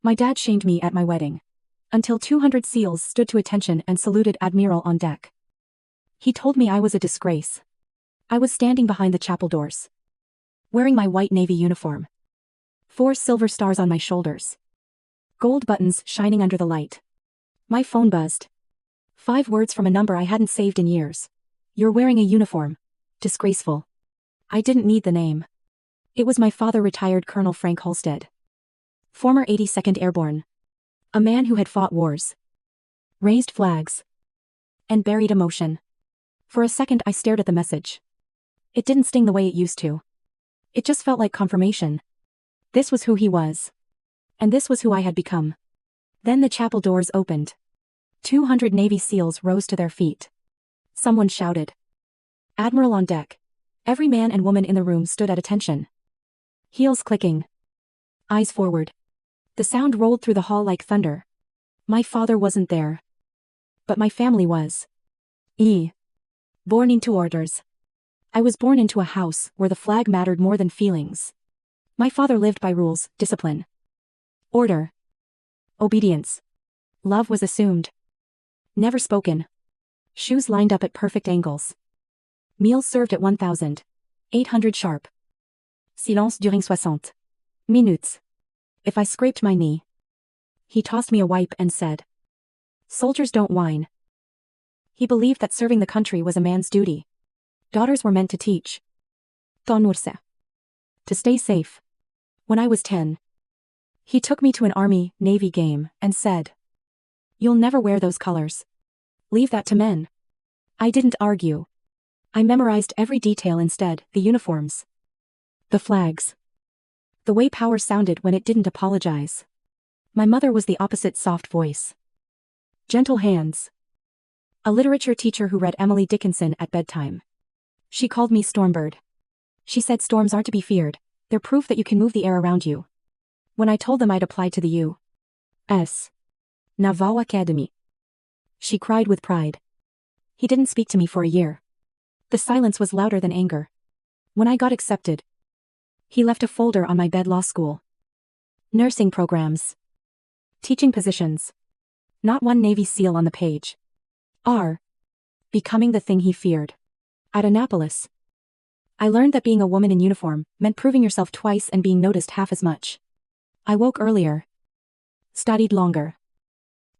My dad shamed me at my wedding. Until 200 SEALs stood to attention and saluted Admiral on deck. He told me I was a disgrace. I was standing behind the chapel doors, wearing my white Navy uniform. 4 silver stars on my shoulders. Gold buttons shining under the light. My phone buzzed. 5 words from a number I hadn't saved in years. You're wearing a uniform. Disgraceful. I didn't need the name. It was my father, retired Colonel Frank Halstead. Former 82nd Airborne. A man who had fought wars, raised flags, and buried emotion. For a second I stared at the message. It didn't sting the way it used to. It just felt like confirmation. This was who he was. And this was who I had become. Then the chapel doors opened. 200 Navy SEALs rose to their feet. Someone shouted, "Admiral on deck." Every man and woman in the room stood at attention. Heels clicking. Eyes forward. The sound rolled through the hall like thunder. My father wasn't there. But my family was. Born into orders. I was born into a house where the flag mattered more than feelings. My father lived by rules, discipline, order, obedience. Love was assumed, never spoken. Shoes lined up at perfect angles. Meals served at 1,800 sharp. Silence durant 60 minutes. If I scraped my knee, he tossed me a wipe and said, "Soldiers don't whine." He believed that serving the country was a man's duty. Daughters were meant to teach. Tonurse. To stay safe. When I was 10, he took me to an Army-Navy game and said, "You'll never wear those colors. Leave that to men." I didn't argue. I memorized every detail instead, the uniforms, the flags, the way power sounded when it didn't apologize. My mother was the opposite, soft voice, gentle hands. A literature teacher who read Emily Dickinson at bedtime. She called me Stormbird. She said storms aren't to be feared, they're proof that you can move the air around you. When I told them I'd applied to the U.S. Naval Academy, she cried with pride. He didn't speak to me for a year. The silence was louder than anger. When I got accepted, he left a folder on my bed: law school, nursing programs, teaching positions. Not one Navy SEAL on the page. Becoming the thing he feared. At Annapolis, I learned that being a woman in uniform meant proving yourself twice and being noticed half as much. I woke earlier, studied longer,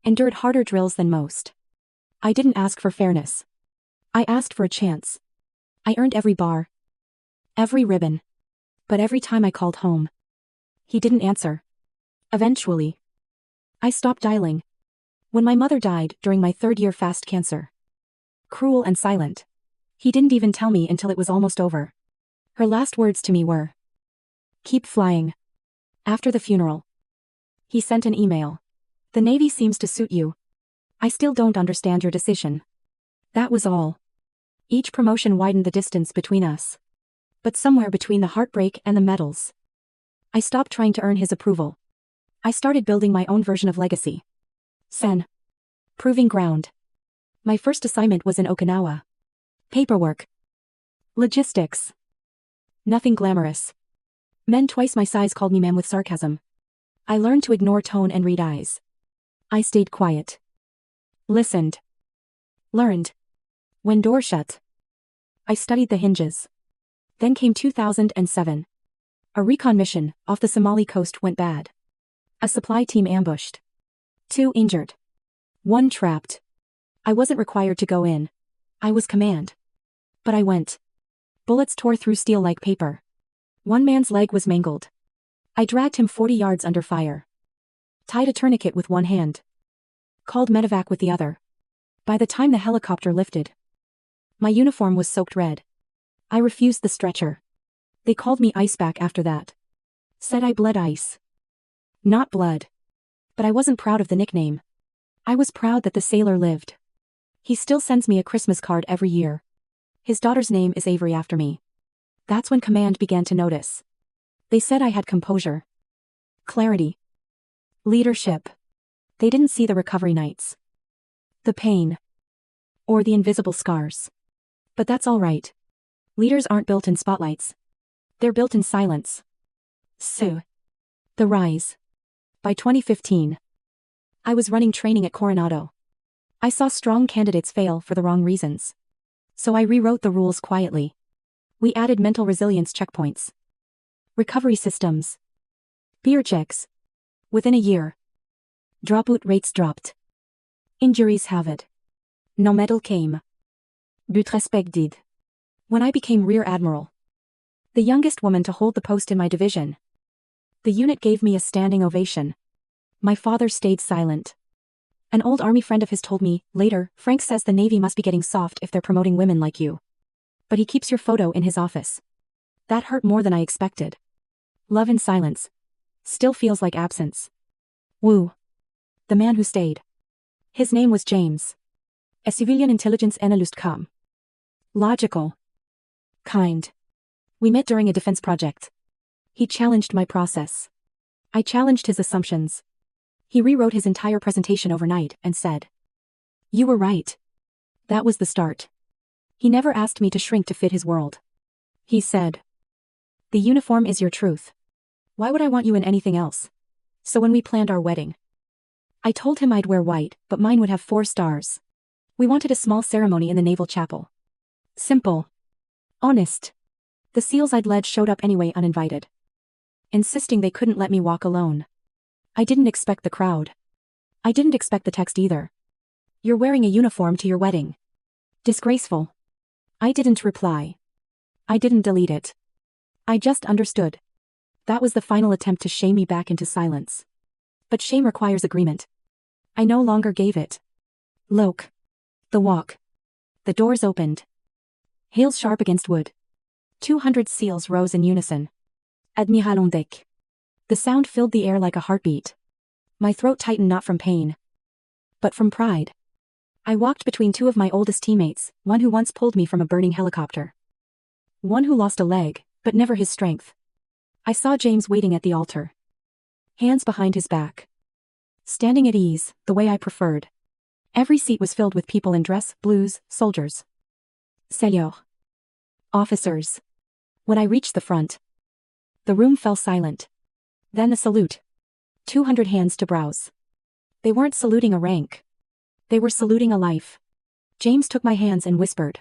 endured harder drills than most. I didn't ask for fairness. I asked for a chance. I earned every bar, every ribbon. But every time I called home, he didn't answer. Eventually, I stopped dialing. When my mother died during my 3rd year fast cancer, cruel and silent, he didn't even tell me until it was almost over. Her last words to me were, "Keep flying." After the funeral, he sent an email. "The Navy seems to suit you. I still don't understand your decision." That was all. Each promotion widened the distance between us. But somewhere between the heartbreak and the medals, I stopped trying to earn his approval. I started building my own version of legacy. Sen. Proving ground. My first assignment was in Okinawa. Paperwork. Logistics. Nothing glamorous. Men twice my size called me ma'am with sarcasm. I learned to ignore tone and read eyes. I stayed quiet. Listened. Learned. When door shut, I studied the hinges. Then came 2007. A recon mission off the Somali coast went bad. A supply team ambushed. 2 injured. 1 trapped. I wasn't required to go in. I was command. But I went. Bullets tore through steel like paper. 1 man's leg was mangled. I dragged him 40 yards under fire. Tied a tourniquet with 1 hand. Called medevac with the other. By the time the helicopter lifted, my uniform was soaked red. I refused the stretcher. They called me Iceback after that. Said I bled ice. Not blood. But I wasn't proud of the nickname. I was proud that the sailor lived. He still sends me a Christmas card every year. His daughter's name is Avery after me. That's when command began to notice. They said I had composure, clarity, leadership. They didn't see the recovery nights, the pain, or the invisible scars. But that's all right. Leaders aren't built in spotlights. They're built in silence. So, the rise. By 2015, I was running training at Coronado. I saw strong candidates fail for the wrong reasons. So I rewrote the rules quietly. We added mental resilience checkpoints, recovery systems, peer checks. Within a year, dropout rates dropped. Injuries halved. No medal came. But respect did. When I became Rear Admiral, the youngest woman to hold the post in my division, the unit gave me a standing ovation. My father stayed silent. An old army friend of his told me, later, Frank says the Navy must be getting soft if they're promoting women like you. But he keeps your photo in his office. That hurt more than I expected. Love in silence. Still feels like absence. Woo. The man who stayed. His name was James. A civilian intelligence analyst come. Logical. Kind. We met during a defense project. He challenged my process. I challenged his assumptions. He rewrote his entire presentation overnight and said, "You were right." That was the start. He never asked me to shrink to fit his world. He said, "The uniform is your truth. Why would I want you in anything else?" So when we planned our wedding, I told him I'd wear white, but mine would have 4 stars. We wanted a small ceremony in the Naval Chapel. Simple. Honest. The SEALs I'd led showed up anyway uninvited, insisting they couldn't let me walk alone. I didn't expect the crowd. I didn't expect the text either. "You're wearing a uniform to your wedding. Disgraceful." I didn't reply. I didn't delete it. I just understood. That was the final attempt to shame me back into silence. But shame requires agreement. I no longer gave it. Look. The walk. The doors opened. Hails sharp against wood. 200 SEALs rose in unison. Admiral on deck. The sound filled the air like a heartbeat. My throat tightened not from pain, but from pride. I walked between 2 of my oldest teammates, one who once pulled me from a burning helicopter. One who lost a leg, but never his strength. I saw James waiting at the altar. Hands behind his back. Standing at ease, the way I preferred. Every seat was filled with people in dress, blues, soldiers. Seigneur. Officers. When I reached the front, the room fell silent. Then the salute. 200 hands to brows. They weren't saluting a rank. They were saluting a life. James took my hands and whispered,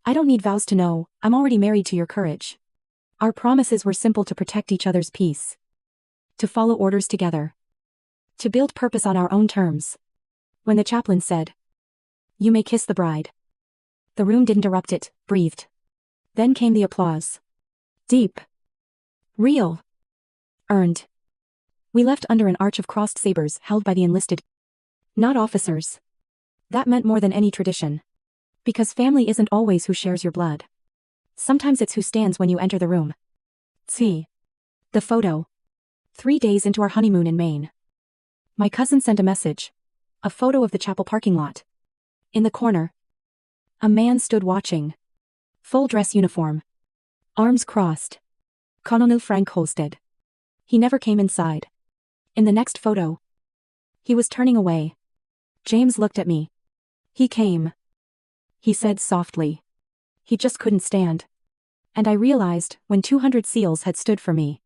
"I don't need vows to know, I'm already married to your courage." Our promises were simple: to protect each other's peace, to follow orders together, to build purpose on our own terms. When the chaplain said, "You may kiss the bride," the room didn't erupt, it breathed. Then came the applause. Deep. Real. Earned. We left under an arch of crossed sabers held by the enlisted, not officers. That meant more than any tradition. Because family isn't always who shares your blood. Sometimes it's who stands when you enter the room. See. The photo. 3 days into our honeymoon in Maine. My cousin sent a message. A photo of the chapel parking lot. In the corner, a man stood watching. Full dress uniform. Arms crossed. Colonel Frank Holstead. He never came inside. In the next photo, he was turning away. James looked at me. "He came," he said softly. He just couldn't stand. And I realized, when 200 SEALs had stood for me,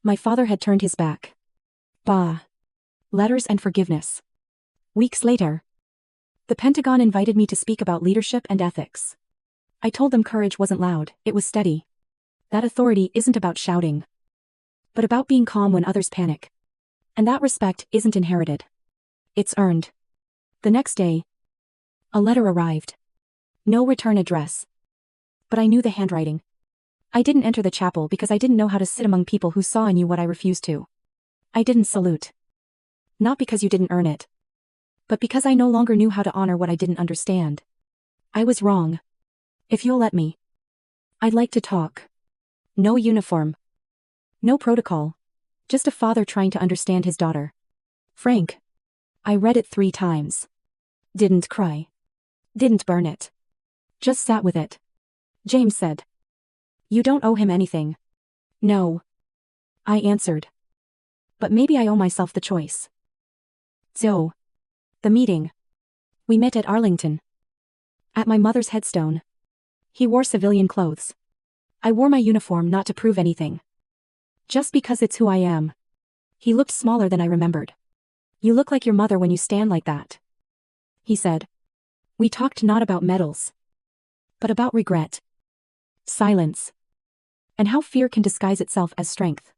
my father had turned his back. Bah. Letters and forgiveness. Weeks later, the Pentagon invited me to speak about leadership and ethics. I told them courage wasn't loud, it was steady. That authority isn't about shouting, but about being calm when others panic. And that respect isn't inherited. It's earned. The next day, a letter arrived. No return address. But I knew the handwriting. I didn't enter the chapel because I didn't know how to sit among people who saw in you what I refused to. I didn't salute. Not because you didn't earn it, but because I no longer knew how to honor what I didn't understand. I was wrong. If you'll let me, I'd like to talk. No uniform. No protocol. Just a father trying to understand his daughter. Frank. I read it 3 times. Didn't cry. Didn't burn it. Just sat with it. James said, "You don't owe him anything." No. I answered. But maybe I owe myself the choice. So. The meeting. We met at Arlington. At my mother's headstone. He wore civilian clothes. I wore my uniform not to prove anything. Just because it's who I am. He looked smaller than I remembered. You look like your mother when you stand like that, he said. We talked not about medals, but about regret, silence, and how fear can disguise itself as strength.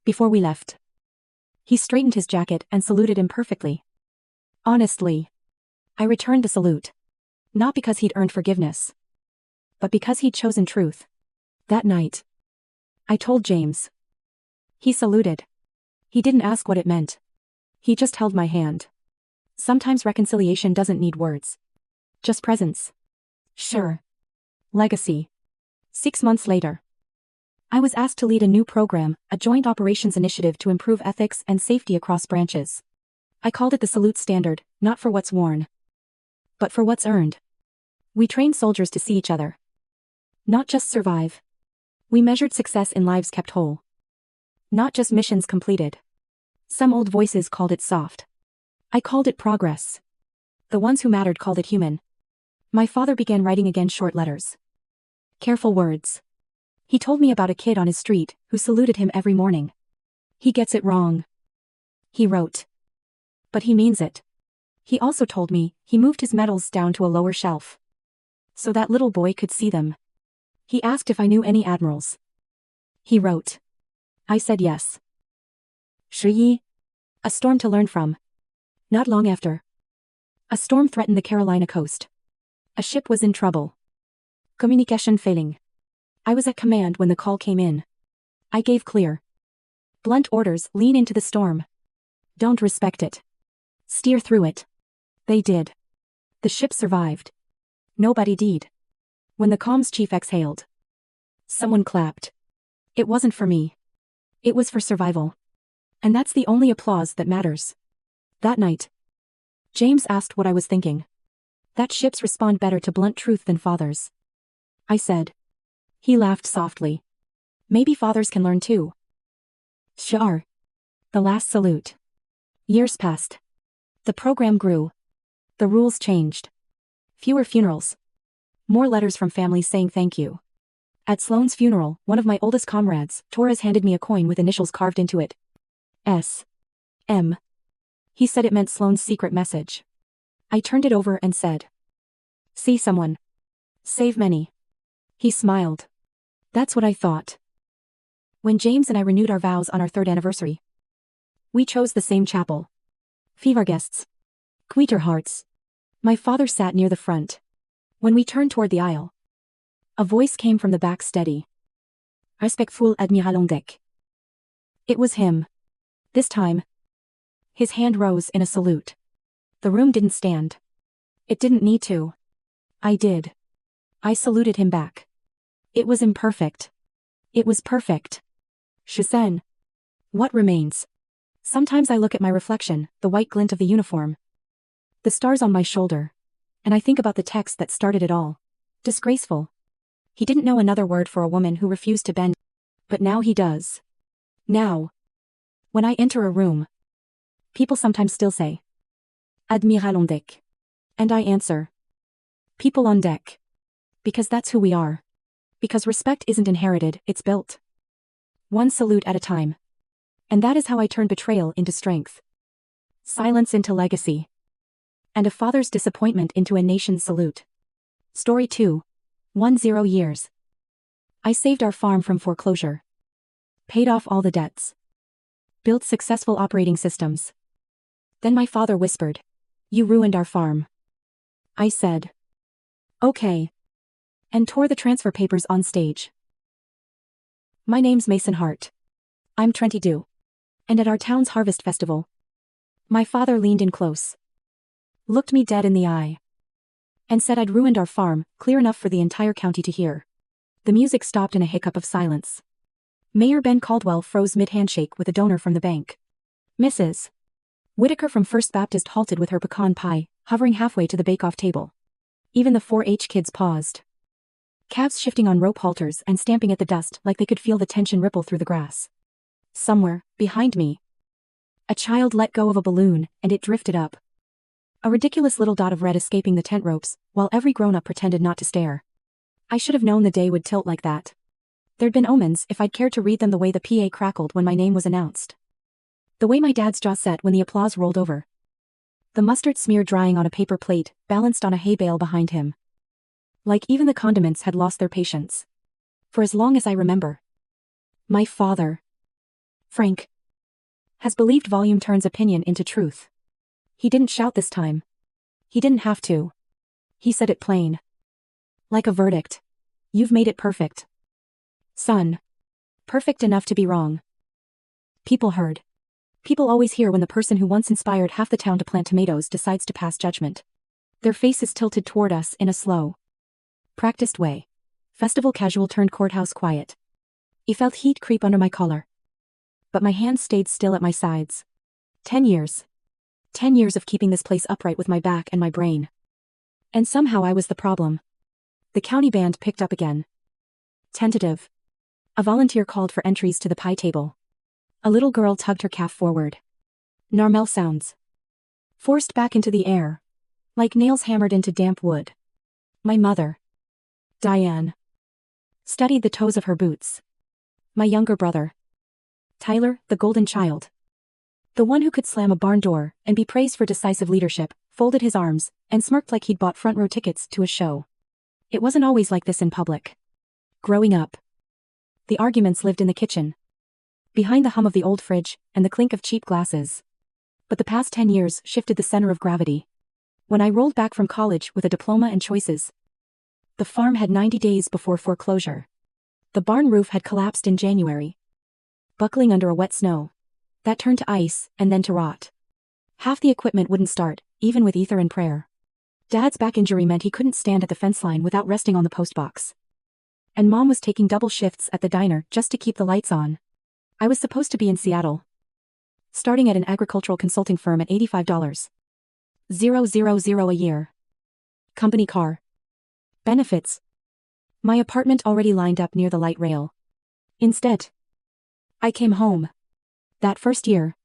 Before we left, he straightened his jacket and saluted imperfectly. Honestly, I returned the salute. Not because he'd earned forgiveness, but because he'd chosen truth. That night, I told James. He saluted. He didn't ask what it meant. He just held my hand. Sometimes reconciliation doesn't need words. Just presence. Sure. Legacy. 6 months later, I was asked to lead a new program, a joint operations initiative to improve ethics and safety across branches. I called it the Salute Standard, not for what's worn, but for what's earned. We trained soldiers to see each other, not just survive. We measured success in lives kept whole, not just missions completed. Some old voices called it soft. I called it progress. The ones who mattered called it human. My father began writing again short letters. Careful words. He told me about a kid on his street who saluted him every morning. He gets it wrong, he wrote. But he means it. He also told me he moved his medals down to a lower shelf, so that little boy could see them. He asked if I knew any admirals. He wrote. I said yes. 11. A storm to learn from. Not long after, a storm threatened the Carolina coast. A ship was in trouble. Communication failing. I was at command when the call came in. I gave clear, blunt orders: lean into the storm. Don't respect it. Steer through it. They did. The ship survived. Nobody did. When the comms chief exhaled, someone clapped. It wasn't for me. It was for survival. And that's the only applause that matters. That night, James asked what I was thinking. That ships respond better to blunt truth than fathers, I said. He laughed softly. Maybe fathers can learn too. Sure. The last salute. Years passed. The program grew. The rules changed. Fewer funerals. More letters from families saying thank you. At Sloane's funeral, one of my oldest comrades, Torres, handed me a coin with initials carved into it. S. M. He said it meant Sloane's secret message. I turned it over and said, see someone. Save many. He smiled. That's what I thought. When James and I renewed our vows on our 3rd anniversary, we chose the same chapel. Fever guests. Quieter hearts. My father sat near the front. When we turned toward the aisle, a voice came from the back, steady. Respectful Admiral on deck. It was him. This time, his hand rose in a salute. The room didn't stand. It didn't need to. I did. I saluted him back. It was imperfect. It was perfect. Shisen. What remains? Sometimes I look at my reflection, the white glint of the uniform, the stars on my shoulder, and I think about the text that started it all. Disgraceful. He didn't know another word for a woman who refused to bend, but now he does. Now, when I enter a room, people sometimes still say, Admiral on deck. And I answer, people on deck. Because that's who we are. Because respect isn't inherited, it's built. One salute at a time. And that is how I turn betrayal into strength. Silence into legacy. And a father's disappointment into a nation's salute. Story 2. 10 years. I saved our farm from foreclosure. Paid off all the debts. Built successful operating systems. Then my father whispered, you ruined our farm. I said, okay. And tore the transfer papers on stage. My name's Mason Hart. I'm 22. And at our town's harvest festival, my father leaned in close, looked me dead in the eye, and said I'd ruined our farm, clear enough for the entire county to hear. The music stopped in a hiccup of silence. Mayor Ben Caldwell froze mid-handshake with a donor from the bank. Mrs. Whitaker from First Baptist halted with her pecan pie, hovering halfway to the bake-off table. Even the 4-H kids paused. Calves shifting on rope halters and stamping at the dust like they could feel the tension ripple through the grass. Somewhere, behind me, a child let go of a balloon, and it drifted up. A ridiculous little dot of red escaping the tent ropes, while every grown-up pretended not to stare. I should have known the day would tilt like that. There'd been omens if I'd cared to read them the way the PA crackled when my name was announced. The way my dad's jaw set when the applause rolled over. The mustard smear drying on a paper plate, balanced on a hay bale behind him. Like even the condiments had lost their patience. For as long as I remember. My father, Frank, has believed volume turns opinion into truth. He didn't shout this time. He didn't have to. He said it plain. Like a verdict. You've made it perfect. Son. Perfect enough to be wrong. People heard. People always hear when the person who once inspired half the town to plant tomatoes decides to pass judgment. Their faces tilted toward us in a slow, practiced way. Festival casual turned courthouse quiet. I felt heat creep under my collar. But my hands stayed still at my sides. 10 years. 10 years of keeping this place upright with my back and my brain. And somehow I was the problem. The county band picked up again. Tentative. A volunteer called for entries to the pie table. A little girl tugged her calf forward. Normal sounds. Forced back into the air. Like nails hammered into damp wood. My mother, Diane, studied the toes of her boots. My younger brother, Tyler, the golden child. The one who could slam a barn door and be praised for decisive leadership, folded his arms and smirked like he'd bought front row tickets to a show. It wasn't always like this in public. Growing up, the arguments lived in the kitchen. Behind the hum of the old fridge and the clink of cheap glasses. But the past 10 years shifted the center of gravity. When I rolled back from college with a diploma and choices, the farm had 90 days before foreclosure. The barn roof had collapsed in January, buckling under a wet snow that turned to ice and then to rot. Half the equipment wouldn't start, even with ether and prayer. Dad's back injury meant he couldn't stand at the fence line without resting on the postbox. And Mom was taking double shifts at the diner just to keep the lights on. I was supposed to be in Seattle, starting at an agricultural consulting firm at $85,000 a year. Company car. Benefits. My apartment already lined up near the light rail. Instead, I came home. That first year,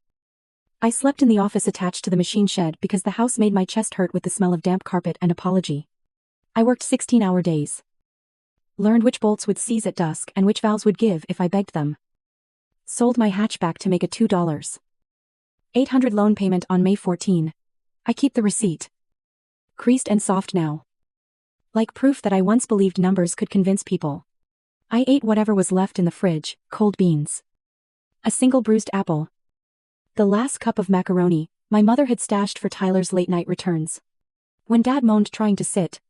I slept in the office attached to the machine shed because the house made my chest hurt with the smell of damp carpet and apology. I worked 16-hour days. Learned which bolts would seize at dusk and which valves would give if I begged them. Sold my hatchback to make a $2,800 loan payment on May 14. I keep the receipt. Creased and soft now. Like proof that I once believed numbers could convince people. I ate whatever was left in the fridge, cold beans. A single bruised apple. The last cup of macaroni my mother had stashed for Tyler's late-night returns. When Dad moaned trying to sit,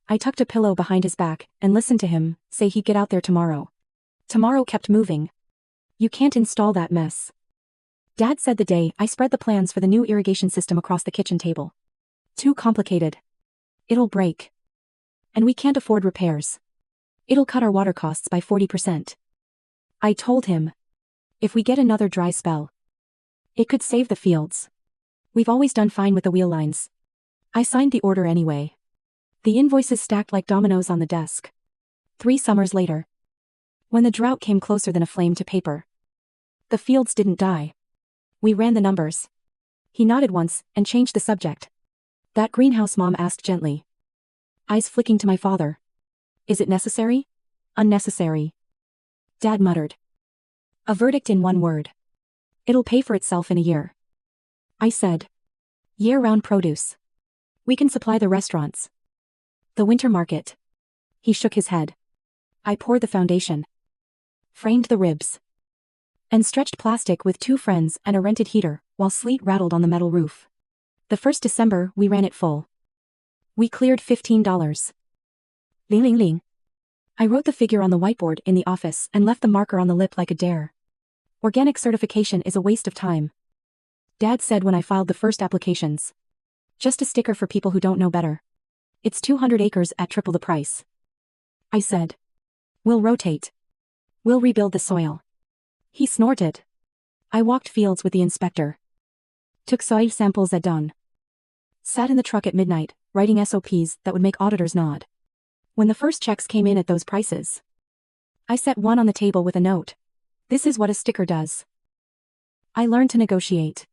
I tucked a pillow behind his back and listened to him say he'd get out there tomorrow. Tomorrow kept moving. You can't install that mess. Dad said the day I spread the plans for the new irrigation system across the kitchen table. Too complicated. It'll break. And we can't afford repairs. It'll cut our water costs by 40%. I told him, if we get another dry spell, it could save the fields. We've always done fine with the wheel lines. I signed the order anyway. The invoices stacked like dominoes on the desk. 3 summers later, when the drought came closer than a flame to paper, the fields didn't die. We ran the numbers. He nodded once and changed the subject. That greenhouse, Mom asked gently. Eyes flicking to my father. Is it necessary? Unnecessary. Dad muttered. A verdict in one word. It'll pay for itself in a year. I said. Year-round produce. We can supply the restaurants. The winter market. He shook his head. I poured the foundation. Framed the ribs. And stretched plastic with 2 friends and a rented heater, while sleet rattled on the metal roof. The first December, we ran it full. We cleared $15. Ling ling ling. I wrote the figure on the whiteboard in the office and left the marker on the lip like a dare. Organic certification is a waste of time. Dad said when I filed the first applications. Just a sticker for people who don't know better. It's 200 acres at triple the price. I said. We'll rotate. We'll rebuild the soil. He snorted. I walked fields with the inspector. Took soil samples at dawn. Sat in the truck at midnight, writing SOPs that would make auditors nod. When the first checks came in at those prices, I set one on the table with a note. This is what a sticker does. I learned to negotiate.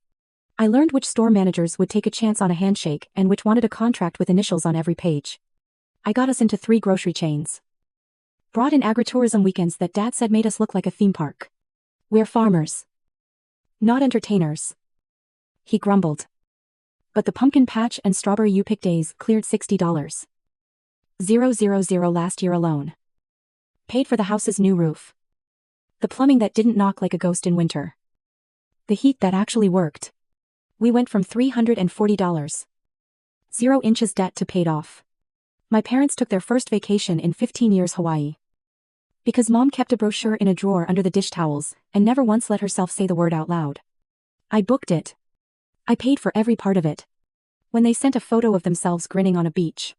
I learned which store managers would take a chance on a handshake and which wanted a contract with initials on every page. I got us into 3 grocery chains. Brought in agritourism weekends that Dad said made us look like a theme park. We're farmers. Not entertainers. He grumbled. But the pumpkin patch and strawberry you pick days cleared $60. 000 last year alone. Paid for the house's new roof. The plumbing that didn't knock like a ghost in winter. The heat that actually worked. We went from $340. 0 inches debt to paid off. My parents took their first vacation in 15 years Hawaii. Because Mom kept a brochure in a drawer under the dish towels and never once let herself say the word out loud. I booked it. I paid for every part of it. When they sent a photo of themselves grinning on a beach.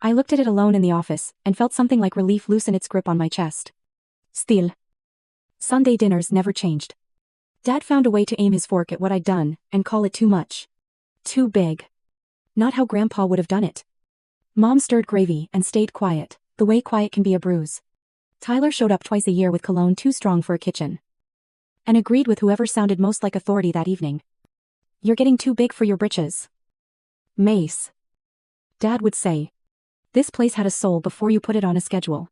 I looked at it alone in the office and felt something like relief loosen its grip on my chest. Still. Sunday dinners never changed. Dad found a way to aim his fork at what I'd done and call it too much. Too big. Not how Grandpa would have done it. Mom stirred gravy and stayed quiet, the way quiet can be a bruise. Tyler showed up twice a year with cologne too strong for a kitchen. And agreed with whoever sounded most like authority that evening. You're getting too big for your britches. Mace. Dad would say. This place had a soul before you put it on a schedule.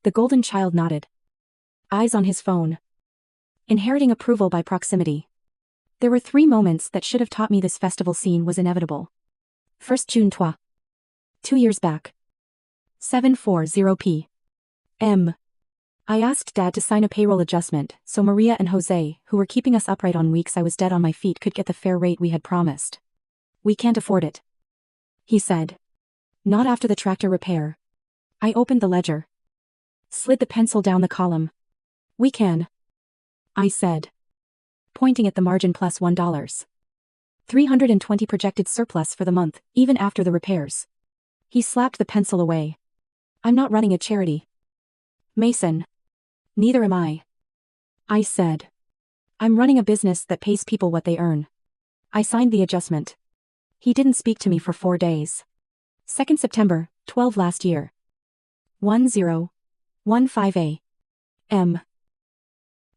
The golden child nodded. Eyes on his phone. Inheriting approval by proximity. There were 3 moments that should have taught me this festival scene was inevitable. First June 2 years back. 7:40 p.m. I asked Dad to sign a payroll adjustment so Maria and Jose, who were keeping us upright on weeks I was dead on my feet, could get the fair rate we had promised. We can't afford it. He said. Not after the tractor repair. I opened the ledger. Slid the pencil down the column. We can. I said. Pointing at the margin plus $1. 320 projected surplus for the month, even after the repairs. He slapped the pencil away. I'm not running a charity. Mason. Neither am I. I said. I'm running a business that pays people what they earn. I signed the adjustment. He didn't speak to me for 4 days. 2nd September, 12 last year. 10:15 a.m.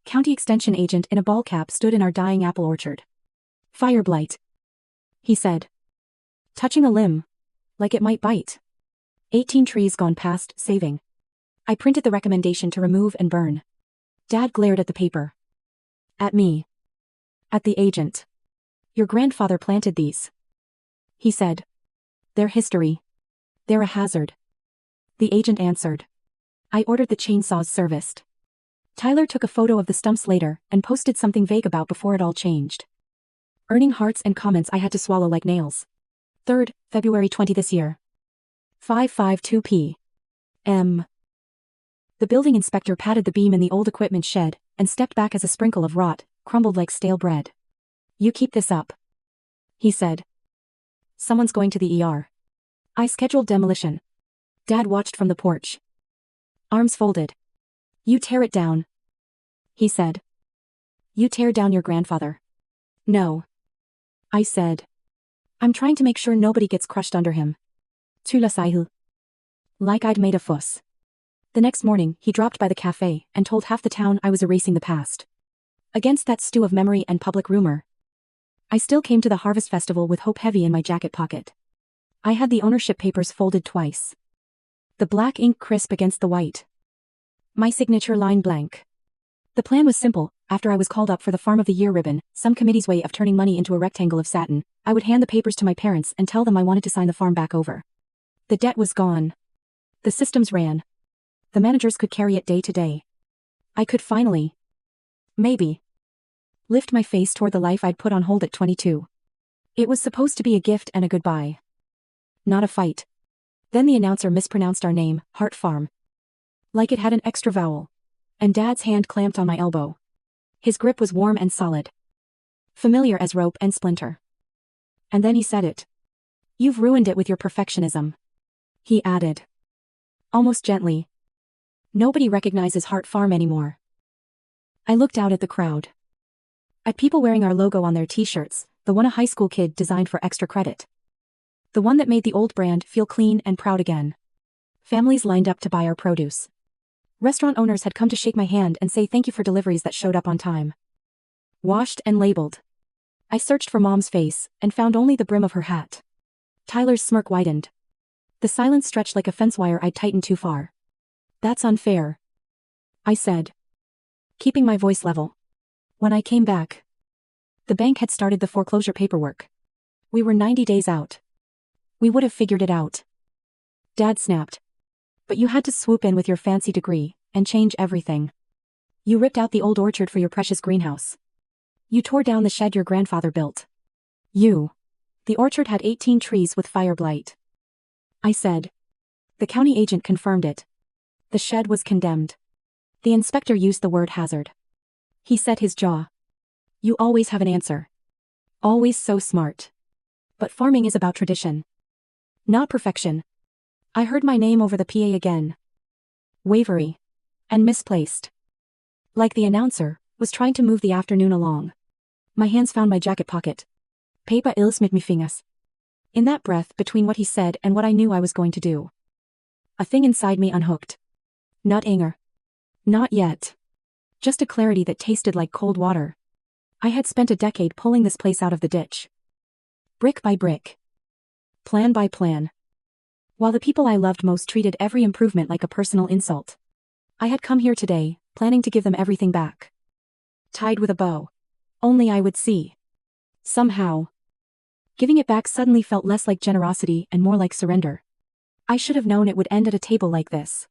County extension agent in a ball cap stood in our dying apple orchard. Fire blight. He said. Touching a limb. Like it might bite. 18 trees gone past saving. I printed the recommendation to remove and burn. Dad glared at the paper. At me. At the agent. Your grandfather planted these. He said. They're history. They're a hazard. The agent answered. I ordered the chainsaws serviced. Tyler took a photo of the stumps later and posted something vague about before it all changed. Earning hearts and comments I had to swallow like nails. 3rd, February 20 this year. 5:52 p.m. The building inspector patted the beam in the old equipment shed and stepped back as a sprinkle of rot crumbled like stale bread. You keep this up. He said. Someone's going to the ER. I scheduled demolition. Dad watched from the porch. Arms folded. You tear it down. He said. You tear down your grandfather. No. I said. I'm trying to make sure nobody gets crushed under him. Tu la sahil. Like I'd made a fuss. The next morning, he dropped by the cafe and told half the town I was erasing the past. Against that stew of memory and public rumor. I still came to the Harvest Festival with hope heavy in my jacket pocket. I had the ownership papers folded twice. The black ink crisp against the white. My signature line blank. The plan was simple. After I was called up for the Farm of the Year ribbon, some committee's way of turning money into a rectangle of satin, I would hand the papers to my parents and tell them I wanted to sign the farm back over. The debt was gone. The systems ran. The managers could carry it day to day. I could finally. Maybe. Lift my face toward the life I'd put on hold at 22. It was supposed to be a gift and a goodbye. Not a fight. Then the announcer mispronounced our name, Hart Farm. Like it had an extra vowel. And Dad's hand clamped on my elbow. His grip was warm and solid. Familiar as rope and splinter. And then he said it. You've ruined it with your perfectionism. He added. Almost gently. Nobody recognizes Hart Farm anymore. I looked out at the crowd. At people wearing our logo on their t-shirts, the one a high school kid designed for extra credit. The one that made the old brand feel clean and proud again. Families lined up to buy our produce. Restaurant owners had come to shake my hand and say thank you for deliveries that showed up on time. Washed and labeled. I searched for Mom's face and found only the brim of her hat. Tyler's smirk widened. The silence stretched like a fence wire I'd tightened too far. That's unfair. I said. Keeping my voice level. When I came back, The bank had started the foreclosure paperwork. We were 90 days out. We would have figured it out. Dad snapped. But you had to swoop in with your fancy degree and change everything. You ripped out the old orchard for your precious greenhouse. You tore down the shed your grandfather built. The orchard had 18 trees with fire blight. I said. The county agent confirmed it. The shed was condemned. The inspector used the word hazard. He set his jaw. You always have an answer. Always so smart. But farming is about tradition. Not perfection. I heard my name over the PA again. Wavery. And misplaced. Like the announcer, was trying to move the afternoon along. My hands found my jacket pocket. Pepa ills mit mi fingers. In that breath between what he said and what I knew I was going to do. A thing inside me unhooked. Not anger. Not yet. Just a clarity that tasted like cold water. I had spent a decade pulling this place out of the ditch. Brick by brick. Plan by plan. While the people I loved most treated every improvement like a personal insult. I had come here today, planning to give them everything back. Tied with a bow. Only I would see. Somehow. Giving it back suddenly felt less like generosity and more like surrender. I should have known it would end at a table like this.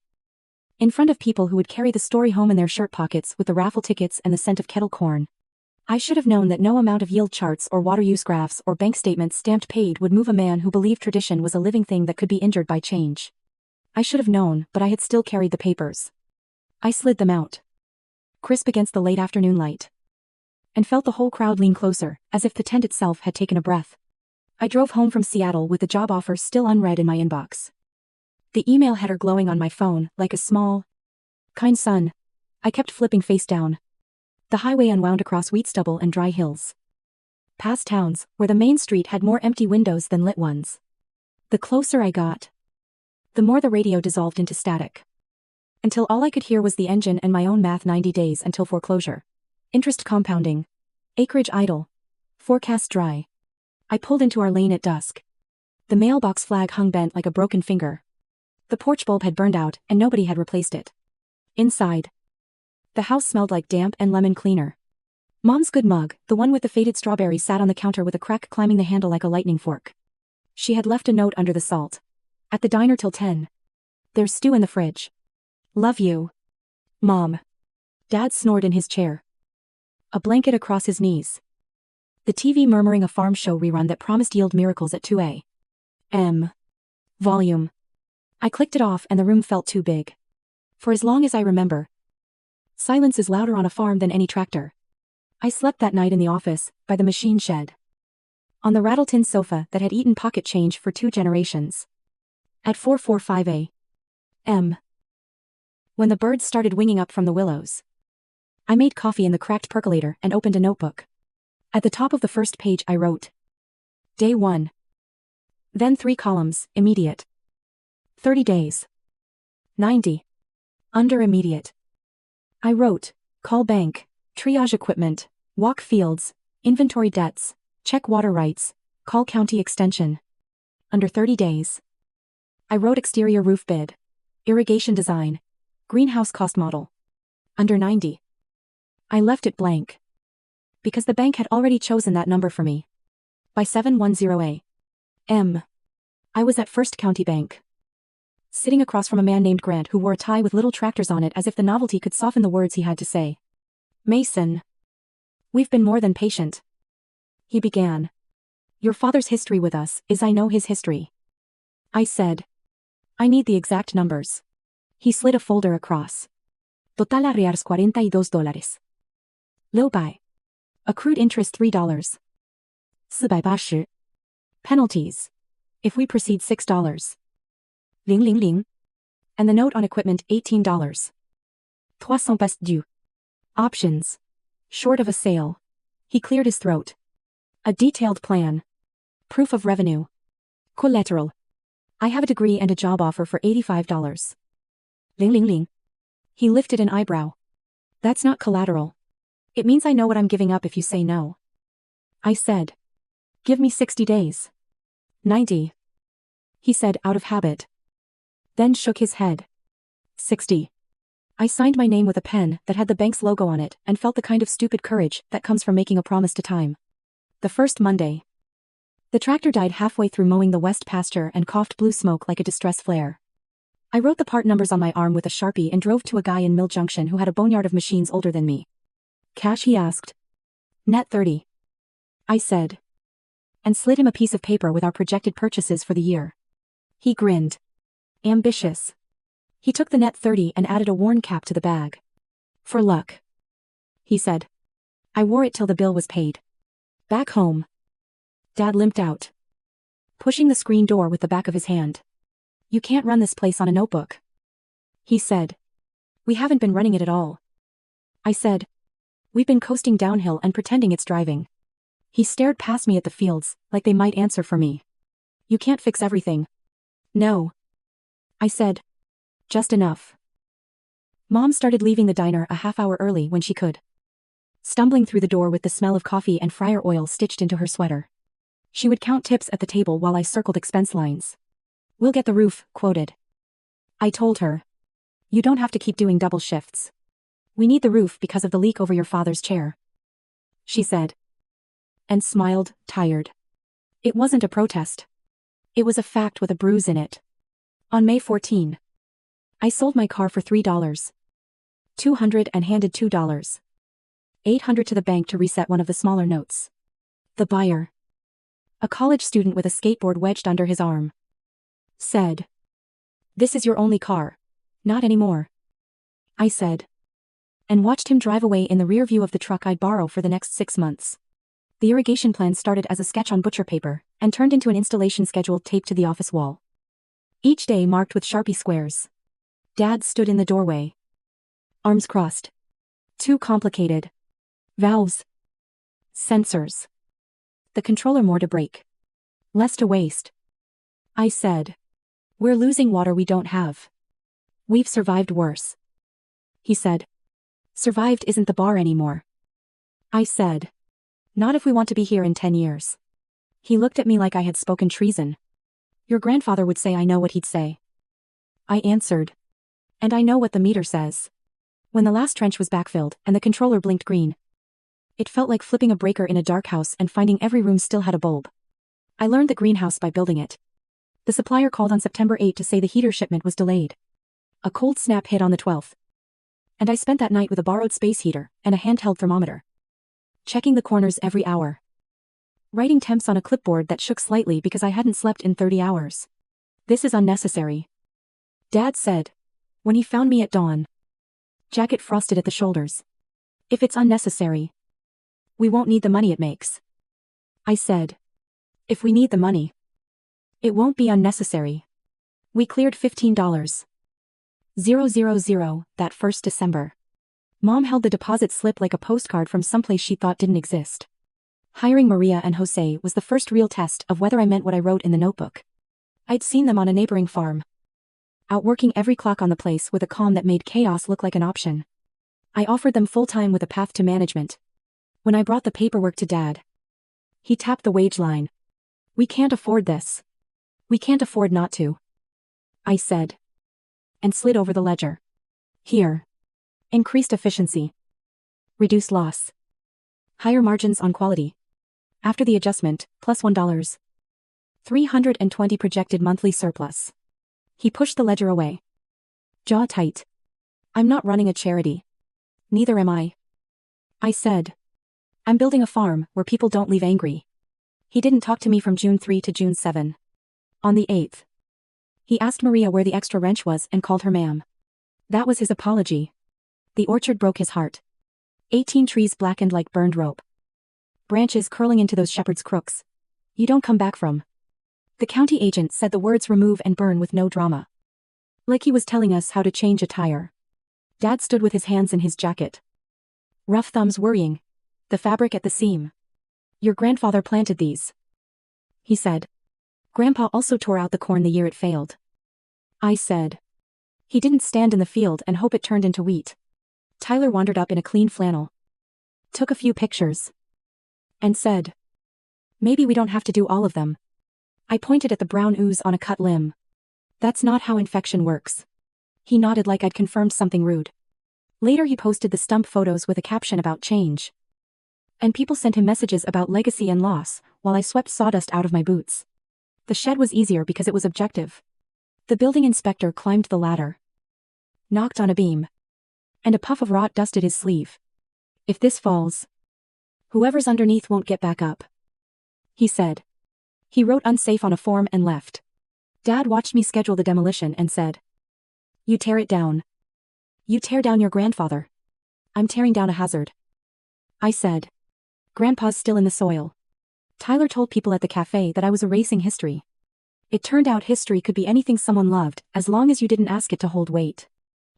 In front of people who would carry the story home in their shirt pockets with the raffle tickets and the scent of kettle corn. I should have known that no amount of yield charts or water use graphs or bank statements stamped paid would move a man who believed tradition was a living thing that could be injured by change. I should have known, but I had still carried the papers. I slid them out. Crisp against the late afternoon light. And felt the whole crowd lean closer, as if the tent itself had taken a breath. I drove home from Seattle with the job offer still unread in my inbox. The email header glowing on my phone like a small, kind sun. I kept flipping face down. The highway unwound across wheat stubble and dry hills. Past towns, where the main street had more empty windows than lit ones. The closer I got, the more the radio dissolved into static. Until all I could hear was the engine and my own math. 90 days until foreclosure. Interest compounding. Acreage idle. Forecast dry. I pulled into our lane at dusk. The mailbox flag hung bent like a broken finger. The porch bulb had burned out and nobody had replaced it. Inside. The house smelled like damp and lemon cleaner. Mom's good mug, the one with the faded strawberries, sat on the counter with a crack climbing the handle like a lightning fork. She had left a note under the salt. At the diner till 10. There's stew in the fridge. Love you. Mom. Dad snored in his chair. A blanket across his knees. The TV murmuring a farm show rerun that promised yield miracles at 2 a.m. Volume. I clicked it off and the room felt too big. For as long as I remember. Silence is louder on a farm than any tractor. I slept that night in the office, by the machine shed. On the rattle-tin sofa that had eaten pocket change for 2 generations. At 4:45 a.m. When the birds started winging up from the willows. I made coffee in the cracked percolator and opened a notebook. At the top of the first page I wrote. Day 1. Then 3 columns, immediate. 30 days. 90. Under immediate. I wrote, call bank, triage equipment, walk fields, inventory debts, check water rights, call county extension. Under 30 days. I wrote exterior roof bid, irrigation design, greenhouse cost model. Under 90. I left it blank. Because the bank had already chosen that number for me. By 7:10 a.m. I was at First County Bank. Sitting across from a man named Grant who wore a tie with little tractors on it as if the novelty could soften the words he had to say. Mason. We've been more than patient. He began. Your father's history with us is I know his history. I said. I need the exact numbers. He slid a folder across. Total arrears $42. Low buy. Accrued interest $3. 480. Penalties. If we proceed $6. 000. And the note on equipment $18. 300 past due. Options. Short of a sale. He cleared his throat. A detailed plan. Proof of revenue. Collateral. I have a degree and a job offer for $85. 000. He lifted an eyebrow. That's not collateral. It means I know what I'm giving up if you say no. I said. Give me 60 days. 90. He said out of habit. Then shook his head. 60. I signed my name with a pen that had the bank's logo on it and felt the kind of stupid courage that comes from making a promise to time. The first Monday. The tractor died halfway through mowing the west pasture and coughed blue smoke like a distress flare. I wrote the part numbers on my arm with a Sharpie and drove to a guy in Mill Junction who had a boneyard of machines older than me. Cash, he asked. Net 30. I said. And slid him a piece of paper with our projected purchases for the year. He grinned. Ambitious. He took the net 30 and added a worn cap to the bag. For luck. He said. I wore it till the bill was paid. Back home. Dad limped out, pushing the screen door with the back of his hand. You can't run this place on a notebook. He said. We haven't been running it at all. I said. We've been coasting downhill and pretending it's driving. He stared past me at the fields, like they might answer for me. You can't fix everything. No. I said. Just enough. Mom started leaving the diner a half hour early when she could. Stumbling through the door with the smell of coffee and fryer oil stitched into her sweater. She would count tips at the table while I circled expense lines. We'll get the roof, quoted. I told her. You don't have to keep doing double shifts. We need the roof because of the leak over your father's chair. She said. And smiled, tired. It wasn't a protest. It was a fact with a bruise in it. On May 14. I sold my car for $3. $200 and handed $2. $800 to the bank to reset one of the smaller notes. The buyer, a college student with a skateboard wedged under his arm, said. This is your only car. Not anymore. I said. And watched him drive away in the rear view of the truck I'd borrow for the next 6 months. The irrigation plan started as a sketch on butcher paper and turned into an installation schedule taped to the office wall. Each day marked with Sharpie squares. Dad stood in the doorway. Arms crossed. Too complicated. Valves. Sensors. The controller more to break. Less to waste. I said. We're losing water we don't have. We've survived worse. He said. Survived isn't the bar anymore. I said. Not if we want to be here in 10 years. He looked at me like I had spoken treason. Your grandfather would say I know what he'd say. I answered. And I know what the meter says. When the last trench was backfilled and the controller blinked green, it felt like flipping a breaker in a dark house and finding every room still had a bulb. I learned the greenhouse by building it. The supplier called on September 8 to say the heater shipment was delayed. A cold snap hit on the 12th. And I spent that night with a borrowed space heater and a handheld thermometer. Checking the corners every hour. Writing temps on a clipboard that shook slightly because I hadn't slept in 30 hours. This is unnecessary. Dad said. When he found me at dawn. Jacket frosted at the shoulders. If it's unnecessary, we won't need the money it makes. I said. If we need the money, it won't be unnecessary. We cleared $15. 000 that first December. Mom held the deposit slip like a postcard from someplace she thought didn't exist. Hiring Maria and Jose was the first real test of whether I meant what I wrote in the notebook. I'd seen them on a neighboring farm, outworking every clock on the place with a calm that made chaos look like an option. I offered them full-time with a path to management. When I brought the paperwork to Dad, he tapped the wage line. We can't afford this. We can't afford not to. I said. And slid over the ledger. Here. Increased efficiency. Reduced loss. Higher margins on quality. After the adjustment, plus $1. 320 projected monthly surplus. He pushed the ledger away. Jaw tight. I'm not running a charity. Neither am I. I said. I'm building a farm where people don't leave angry. He didn't talk to me from June 3 to June 7. On the 8th. He asked Maria where the extra wrench was and called her ma'am. That was his apology. The orchard broke his heart. 18 trees blackened like burned rope. Branches curling into those shepherd's crooks. You don't come back from. The county agent said the words remove and burn with no drama. Like he was telling us how to change a tire. Dad stood with his hands in his jacket. Rough thumbs worrying. The fabric at the seam. Your grandfather planted these. He said. Grandpa also tore out the corn the year it failed. I said. He didn't stand in the field and hope it turned into wheat. Tyler wandered up in a clean flannel. Took a few pictures. And said. Maybe we don't have to do all of them. I pointed at the brown ooze on a cut limb. That's not how infection works. He nodded like I'd confirmed something rude. Later he posted the stump photos with a caption about change. And people sent him messages about legacy and loss, while I swept sawdust out of my boots. The shed was easier because it was objective. The building inspector climbed the ladder, knocked on a beam, and a puff of rot dusted his sleeve. If this falls, whoever's underneath won't get back up, he said. He wrote unsafe on a form and left. Dad watched me schedule the demolition and said, "You tear it down. You tear down your grandfather. I'm tearing down a hazard." I said, "Grandpa's still in the soil." Tyler told people at the cafe that I was erasing history. It turned out history could be anything someone loved, as long as you didn't ask it to hold weight.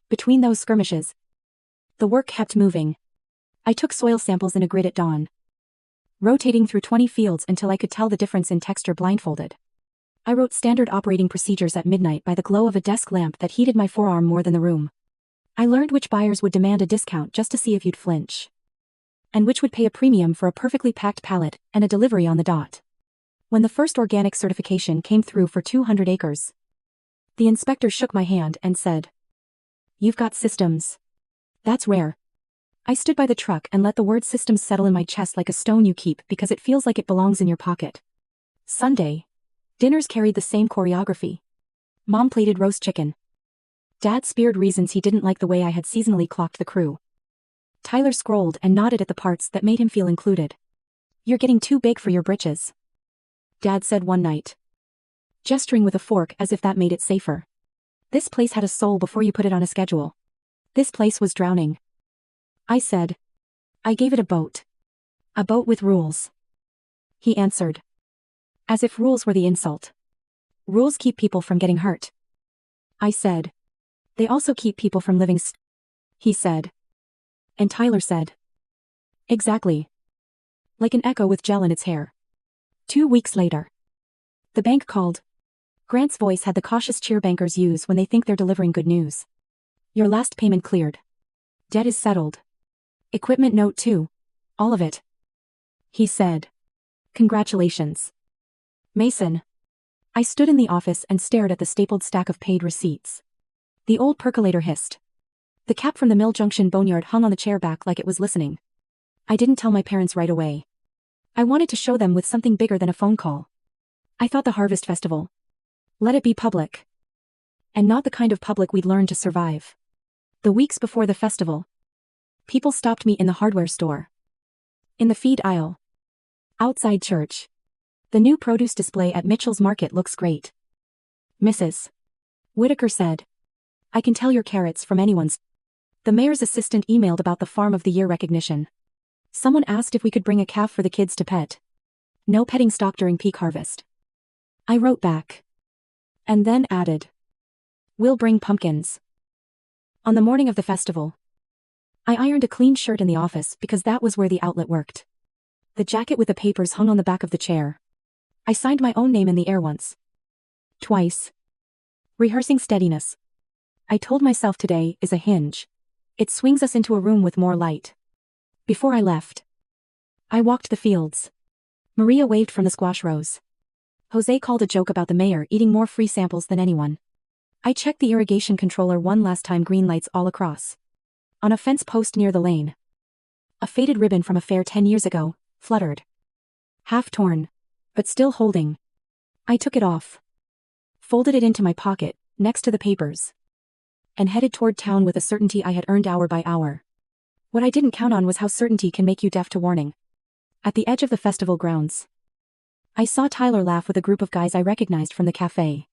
Between those skirmishes, the work kept moving. I took soil samples in a grid at dawn, rotating through 20 fields until I could tell the difference in texture blindfolded. I wrote standard operating procedures at midnight by the glow of a desk lamp that heated my forearm more than the room. I learned which buyers would demand a discount just to see if you'd flinch, and which would pay a premium for a perfectly packed pallet and a delivery on the dot. When the first organic certification came through for 200 acres, the inspector shook my hand and said, "You've got systems. That's rare." I stood by the truck and let the word systems settle in my chest like a stone you keep because it feels like it belongs in your pocket. Sunday, dinners carried the same choreography. Mom plated roast chicken. Dad speared reasons he didn't like the way I had seasonally clocked the crew. Tyler scrolled and nodded at the parts that made him feel included. "You're getting too big for your britches," Dad said one night, gesturing with a fork as if that made it safer. "This place had a soul before you put it on a schedule. This place was drowning." I said, "I gave it a boat. A boat with rules." He answered, as if rules were the insult. "Rules keep people from getting hurt." I said, "They also keep people from living He said. And Tyler said, "Exactly." Like an echo with gel in its hair. 2 weeks later, the bank called. Grant's voice had the cautious cheer bankers use when they think they're delivering good news. "Your last payment cleared. Debt is settled. Equipment note too. All of it." He said, "Congratulations, Mason." I stood in the office and stared at the stapled stack of paid receipts. The old percolator hissed. The cap from the Mill Junction boneyard hung on the chair back like it was listening. I didn't tell my parents right away. I wanted to show them with something bigger than a phone call. I thought the Harvest Festival. Let it be public. And not the kind of public we'd learn to survive. The weeks before the festival, people stopped me in the hardware store, in the feed aisle, outside church. "The new produce display at Mitchell's Market looks great, Mrs. Whitaker said. I can tell your carrots from anyone's." The mayor's assistant emailed about the Farm of the Year recognition. Someone asked if we could bring a calf for the kids to pet. No petting stock during peak harvest. I wrote back, and then added, "We'll bring pumpkins." On the morning of the festival, I ironed a clean shirt in the office because that was where the outlet worked. The jacket with the papers hung on the back of the chair. I signed my own name in the air once. Twice. Rehearsing steadiness. I told myself today is a hinge. It swings us into a room with more light. Before I left, I walked the fields. Maria waved from the squash rows. Jose called a joke about the mayor eating more free samples than anyone. I checked the irrigation controller one last time. Green lights all across. On a fence post near the lane, a faded ribbon from a fair 10 years ago fluttered. Half torn, but still holding. I took it off, folded it into my pocket, next to the papers, and headed toward town with a certainty I had earned hour by hour. What I didn't count on was how certainty can make you deaf to warning. At the edge of the festival grounds, I saw Tyler laugh with a group of guys I recognized from the cafe,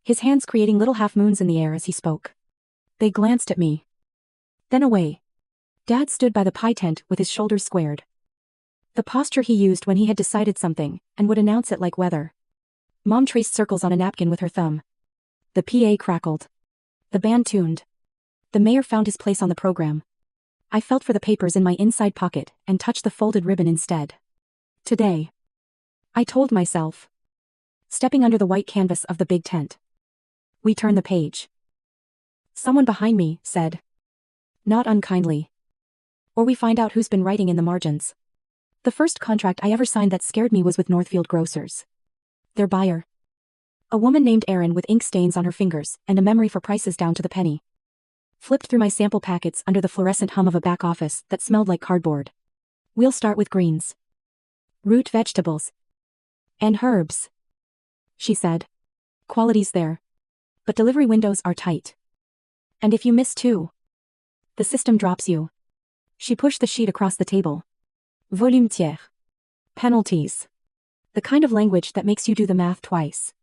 his hands creating little half-moons in the air as he spoke. They glanced at me, then away. Dad stood by the pie tent with his shoulders squared. The posture he used when he had decided something, and would announce it like weather. Mom traced circles on a napkin with her thumb. The PA crackled. The band tuned. The mayor found his place on the program. I felt for the papers in my inside pocket and touched the folded ribbon instead. Today, I told myself, stepping under the white canvas of the big tent. We turn the page. Someone behind me said, not unkindly. Or we find out who's been writing in the margins. The first contract I ever signed that scared me was with Northfield Grocers. Their buyer, a woman named Erin with ink stains on her fingers and a memory for prices down to the penny. Flipped through my sample packets under the fluorescent hum of a back office that smelled like cardboard. We'll start with greens. Root vegetables. And herbs. She said. Quality's there. But delivery windows are tight. And if you miss two, the system drops you. She pushed the sheet across the table. Volume tiers. Penalties. The kind of language that makes you do the math twice.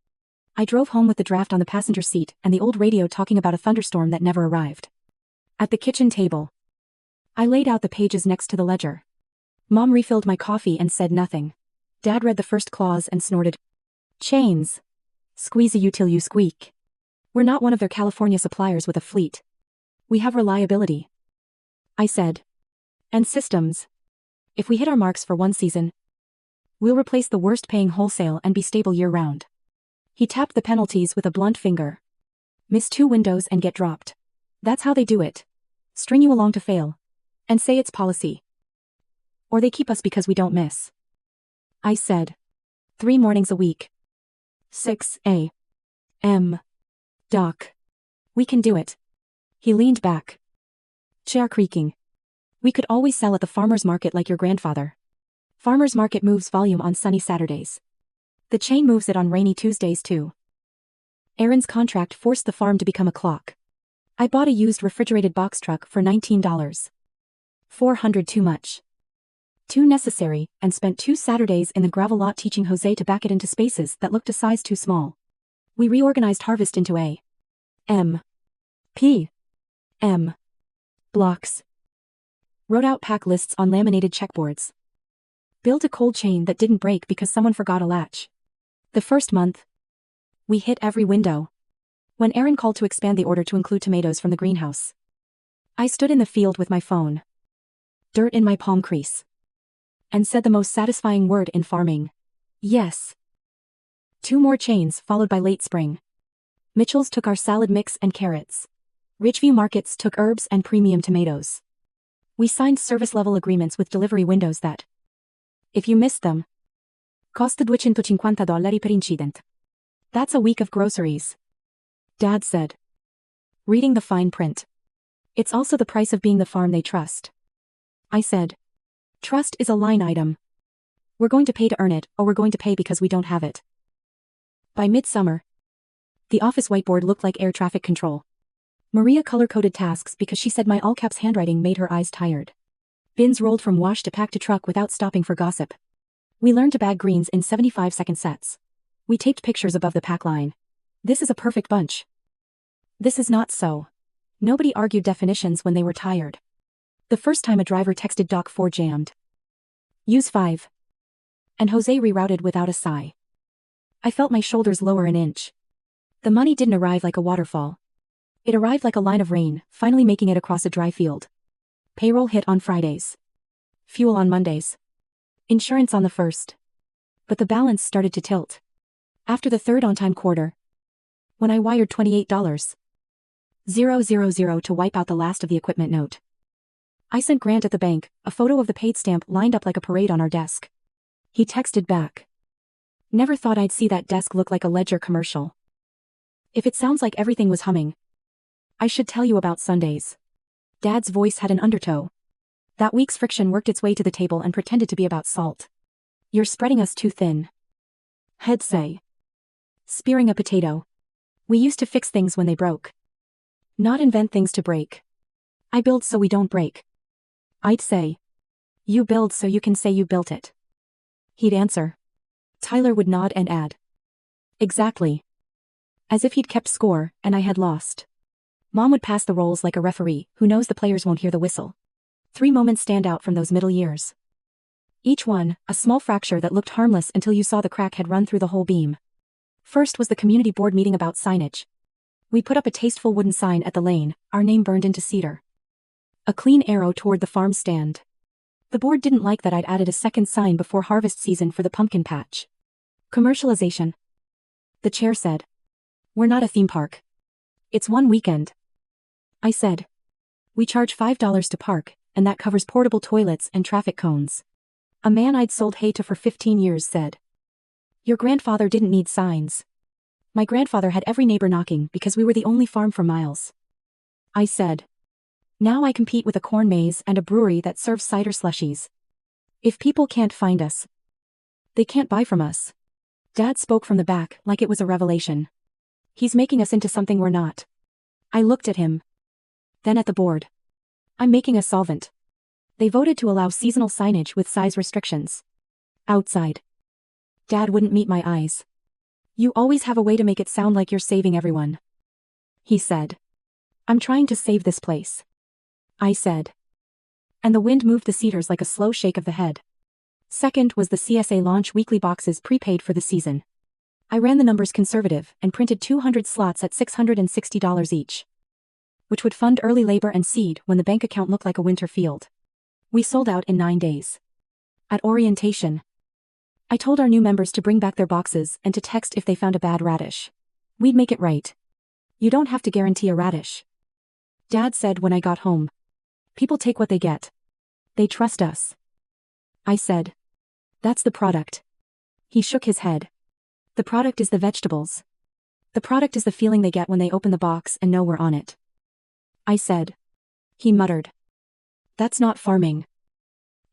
I drove home with the draft on the passenger seat and the old radio talking about a thunderstorm that never arrived. At the kitchen table, I laid out the pages next to the ledger. Mom refilled my coffee and said nothing. Dad read the first clause and snorted. Chains. Squeeze you till you squeak. We're not one of their California suppliers with a fleet. We have reliability. I said. And systems. If we hit our marks for one season, we'll replace the worst paying wholesale and be stable year-round. He tapped the penalties with a blunt finger. Miss 2 windows and get dropped. That's how they do it. String you along to fail. And say it's policy. Or they keep us because we don't miss. I said. 3 mornings a week. 6 a.m. Doc. We can do it. He leaned back. Chair creaking. We could always sell at the farmer's market like your grandfather. Farmer's market moves volume on sunny Saturdays. The chain moves it on rainy Tuesdays too. Aaron's contract forced the farm to become a clock. I bought a used refrigerated box truck for $19. $400 too much. Too necessary, and spent 2 Saturdays in the gravel lot teaching Jose to back it into spaces that looked a size too small. We reorganized harvest into A. M. P. M. blocks. Wrote out pack lists on laminated checkboards. Built a cold chain that didn't break because someone forgot a latch. The first month, we hit every window. When Aaron called to expand the order to include tomatoes from the greenhouse, I stood in the field with my phone, dirt in my palm crease, and said the most satisfying word in farming. Yes. 2 more chains followed by late spring. Mitchell's took our salad mix and carrots. Ridgeview Markets took herbs and premium tomatoes. We signed service-level agreements with delivery windows that, if you missed them, costa $250 per incident. That's a week of groceries. Dad said, reading the fine print. It's also the price of being the farm they trust. I said, trust is a line item. We're going to pay to earn it, or we're going to pay because we don't have it. By midsummer, the office whiteboard looked like air traffic control. Maria color-coded tasks because she said my all-caps handwriting made her eyes tired. Bins rolled from wash to pack to truck without stopping for gossip. We learned to bag greens in 75-second sets. We taped pictures above the pack line. This is a perfect bunch. This is not so. Nobody argued definitions when they were tired. The first time a driver texted Doc 4 jammed. Use 5. And Jose rerouted without a sigh. I felt my shoulders lower an inch. The money didn't arrive like a waterfall. It arrived like a line of rain, finally making it across a dry field. Payroll hit on Fridays. Fuel on Mondays. Insurance on the 1st. But the balance started to tilt. After the 3rd on-time quarter, when I wired $28,000 to wipe out the last of the equipment note. I sent Grant at the bank, a photo of the paid stamp lined up like a parade on our desk. He texted back. Never thought I'd see that desk look like a Ledger commercial. If it sounds like everything was humming, I should tell you about Sundays. Dad's voice had an undertow. That week's friction worked its way to the table and pretended to be about salt. You're spreading us too thin. He'd say. Spearing a potato. We used to fix things when they broke. Not invent things to break. I build so we don't break. I'd say. You build so you can say you built it. He'd answer. Tyler would nod and add. Exactly. As if he'd kept score and I had lost. Mom would pass the rolls like a referee who knows the players won't hear the whistle. 3 moments stand out from those middle years. Each one, a small fracture that looked harmless until you saw the crack had run through the whole beam. First was the community board meeting about signage. We put up a tasteful wooden sign at the lane, our name burned into cedar. A clean arrow toward the farm stand. The board didn't like that I'd added a second sign before harvest season for the pumpkin patch. Commercialization. The chair said. We're not a theme park. It's one weekend. I said. We charge $5 to park, and that covers portable toilets and traffic cones. A man I'd sold hay to for 15 years said. Your grandfather didn't need signs. My grandfather had every neighbor knocking because we were the only farm for miles. I said. Now I compete with a corn maze and a brewery that serves cider slushies. If people can't find us, they can't buy from us. Dad spoke from the back like it was a revelation. He's making us into something we're not. I looked at him. Then at the board. I'm making a solvent. They voted to allow seasonal signage with size restrictions. Outside. Dad wouldn't meet my eyes. You always have a way to make it sound like you're saving everyone. He said. I'm trying to save this place. I said. And the wind moved the cedars like a slow shake of the head. Second was the CSA launch weekly boxes prepaid for the season. I ran the numbers conservative and printed 200 slots at $660 each. Which would fund early labor and seed when the bank account looked like a winter field. We sold out in 9 days. At orientation, I told our new members to bring back their boxes and to text if they found a bad radish. We'd make it right. You don't have to guarantee a radish. Dad said when I got home. People take what they get. They trust us. I said. That's the product. He shook his head. The product is the vegetables. The product is the feeling they get when they open the box and know we're on it. I said. He muttered. That's not farming.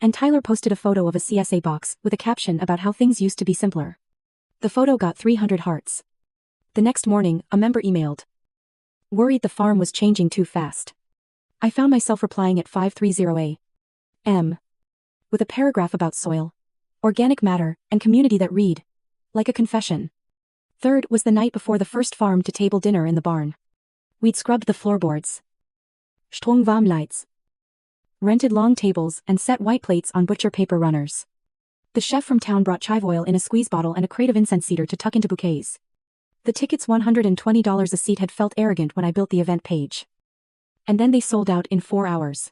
And Tyler posted a photo of a CSA box with a caption about how things used to be simpler. The photo got 300 hearts. The next morning, a member emailed. Worried the farm was changing too fast. I found myself replying at 530 a.m. with a paragraph about soil, organic matter, and community that read like a confession. Third was the night before the first farm-to-table dinner in the barn. We'd scrubbed the floorboards, strung warm lights, rented long tables, and set white plates on butcher paper runners. The chef from town brought chive oil in a squeeze bottle and a crate of incense cedar to tuck into bouquets. The tickets $120 a seat had felt arrogant when I built the event page. And then they sold out in 4 hours.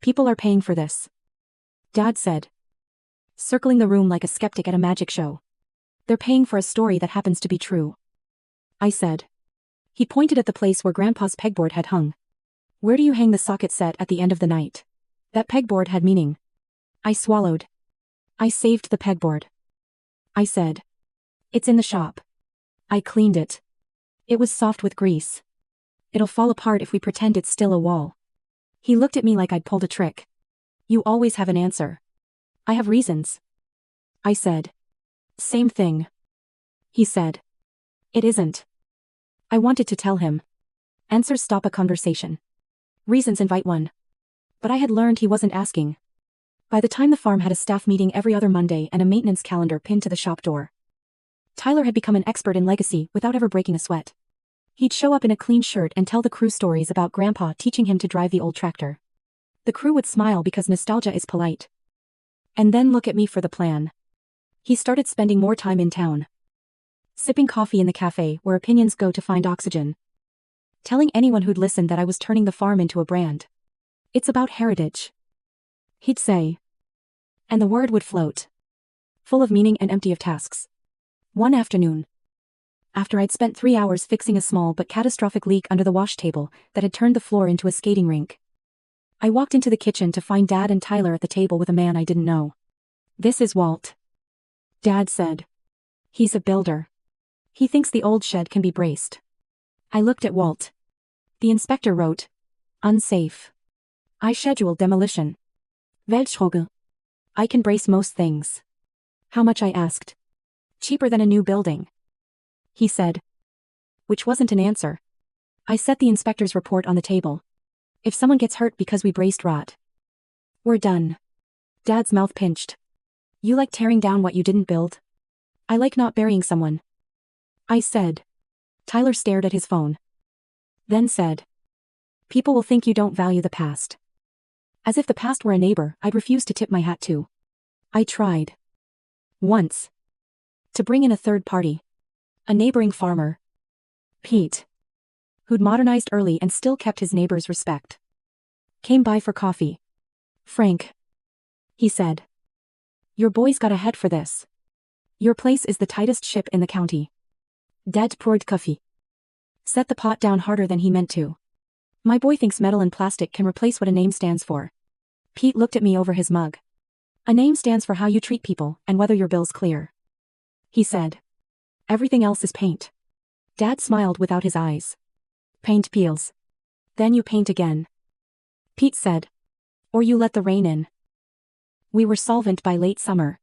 People are paying for this. Dad said, circling the room like a skeptic at a magic show. They're paying for a story that happens to be true. I said. He pointed at the place where Grandpa's pegboard had hung. Where do you hang the socket set at the end of the night? That pegboard had meaning. I swallowed. I saved the pegboard. I said. It's in the shop. I cleaned it. It was soft with grease. It'll fall apart if we pretend it's still a wall. He looked at me like I'd pulled a trick. You always have an answer. I have reasons. I said. Same thing. He said. It isn't. I wanted to tell him. Answers stop a conversation. Reasons invite one. But I had learned he wasn't asking. By the time the farm had a staff meeting every other Monday and a maintenance calendar pinned to the shop door. Tyler had become an expert in legacy without ever breaking a sweat. He'd show up in a clean shirt and tell the crew stories about Grandpa teaching him to drive the old tractor. The crew would smile because nostalgia is polite. And then look at me for the plan. He started spending more time in town. Sipping coffee in the cafe where opinions go to find oxygen. Telling anyone who'd listen that I was turning the farm into a brand. It's about heritage. He'd say. And the word would float. Full of meaning and empty of tasks. One afternoon. After I'd spent 3 hours fixing a small but catastrophic leak under the wash table that had turned the floor into a skating rink. I walked into the kitchen to find Dad and Tyler at the table with a man I didn't know. This is Walt. Dad said. He's a builder. He thinks the old shed can be braced. I looked at Walt. The inspector wrote. Unsafe. I scheduled demolition. Weltschroge. I can brace most things. How much I asked. Cheaper than a new building. He said. Which wasn't an answer. I set the inspector's report on the table. If someone gets hurt because we braced rot. We're done. Dad's mouth pinched. You like tearing down what you didn't build? I like not burying someone. I said. Tyler stared at his phone. Then said. People will think you don't value the past. As if the past were a neighbor I'd refuse to tip my hat to. I tried. Once. To bring in a third party. A neighboring farmer. Pete. Who'd modernized early and still kept his neighbor's respect. Came by for coffee. Frank. He said. Your boy's got a head for this. Your place is the tightest ship in the county. Dad poured coffee. Set the pot down harder than he meant to. My boy thinks metal and plastic can replace what a name stands for. Pete looked at me over his mug. A name stands for how you treat people and whether your bill's clear. He said. Everything else is paint. Dad smiled without his eyes. Paint peels. Then you paint again. Pete said. Or you let the rain in. We were solvent by late summer.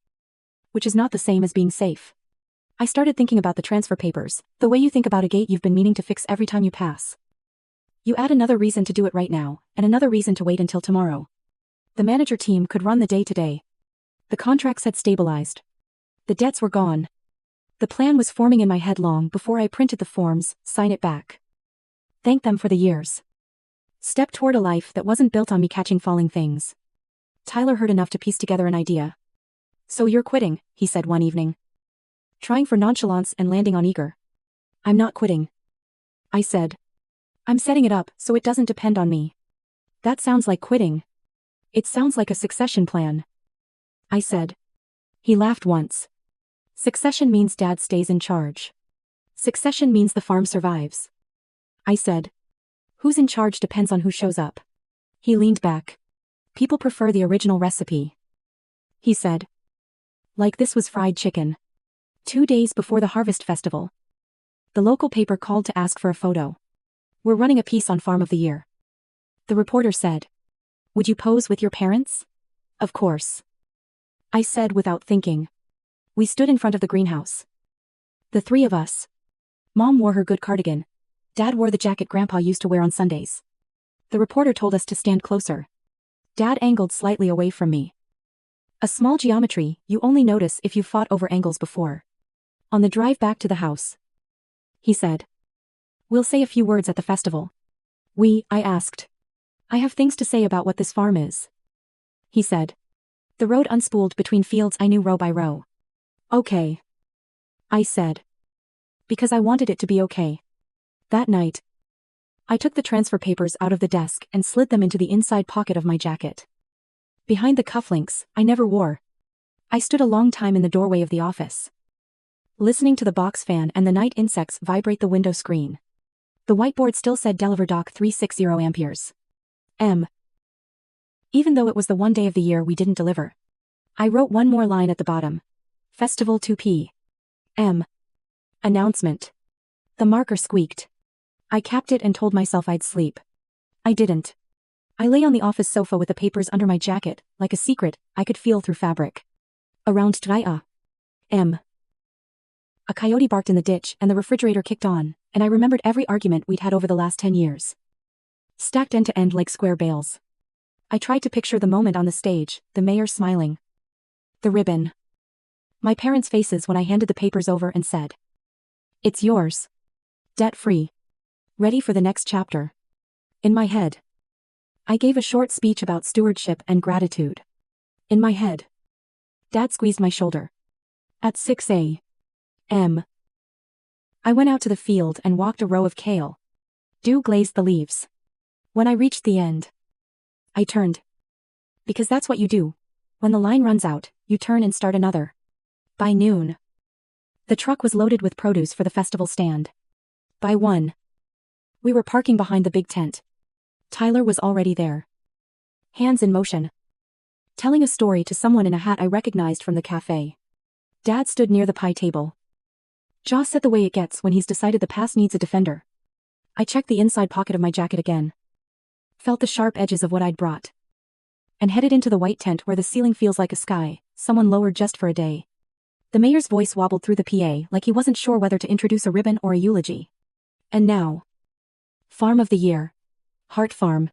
Which is not the same as being safe. I started thinking about the transfer papers, the way you think about a gate you've been meaning to fix every time you pass. You add another reason to do it right now, and another reason to wait until tomorrow. The manager team could run the day-to-day. The contracts had stabilized. The debts were gone. The plan was forming in my head long before I printed the forms, sign it back. Thank them for the years. Step toward a life that wasn't built on me catching falling things. Tyler heard enough to piece together an idea. So you're quitting, he said one evening. Trying for nonchalance and landing on eager. I'm not quitting. I said. I'm setting it up so it doesn't depend on me. That sounds like quitting. It sounds like a succession plan. I said. He laughed once. Succession means Dad stays in charge. Succession means the farm survives. I said. Who's in charge depends on who shows up. He leaned back. People prefer the original recipe. He said. Like this was fried chicken. 2 days before the harvest festival. The local paper called to ask for a photo. We're running a piece on Farm of the Year. The reporter said. Would you pose with your parents? Of course. I said without thinking. We stood in front of the greenhouse. The three of us. Mom wore her good cardigan. Dad wore the jacket Grandpa used to wear on Sundays. The reporter told us to stand closer. Dad angled slightly away from me. A small geometry you only notice if you've fought over angles before. On the drive back to the house. He said. We'll say a few words at the festival. I asked. I have things to say about what this farm is. He said. The road unspooled between fields I knew row by row. Okay. I said. Because I wanted it to be okay. That night. I took the transfer papers out of the desk and slid them into the inside pocket of my jacket. Behind the cufflinks, I never wore. I stood a long time in the doorway of the office. Listening to the box fan and the night insects vibrate the window screen. The whiteboard still said Deliver Doc 360 amperes. Even though it was the one day of the year we didn't deliver. I wrote one more line at the bottom. Festival 2 p.m. Announcement. The marker squeaked. I capped it and told myself I'd sleep. I didn't. I lay on the office sofa with the papers under my jacket, like a secret I could feel through fabric. Around 3 a.m. A coyote barked in the ditch and the refrigerator kicked on, and I remembered every argument we'd had over the last 10 years. Stacked end to end like square bales. I tried to picture the moment on the stage, the mayor smiling. The ribbon. My parents' faces when I handed the papers over and said. It's yours. Debt-free. Ready for the next chapter. In my head. I gave a short speech about stewardship and gratitude. In my head. Dad squeezed my shoulder. At 6 a.m. I went out to the field and walked a row of kale. Dew glazed the leaves. When I reached the end. I turned. Because that's what you do. When the line runs out, you turn and start another. By noon. The truck was loaded with produce for the festival stand. By 1. We were parking behind the big tent. Tyler was already there. Hands in motion. Telling a story to someone in a hat I recognized from the cafe. Dad stood near the pie table. Jaw set the way it gets when he's decided the pass needs a defender. I checked the inside pocket of my jacket again. Felt the sharp edges of what I'd brought. And headed into the white tent where the ceiling feels like a sky, someone lowered just for a day. The mayor's voice wobbled through the PA like he wasn't sure whether to introduce a ribbon or a eulogy. And now. Farm of the Year. Heart Farm.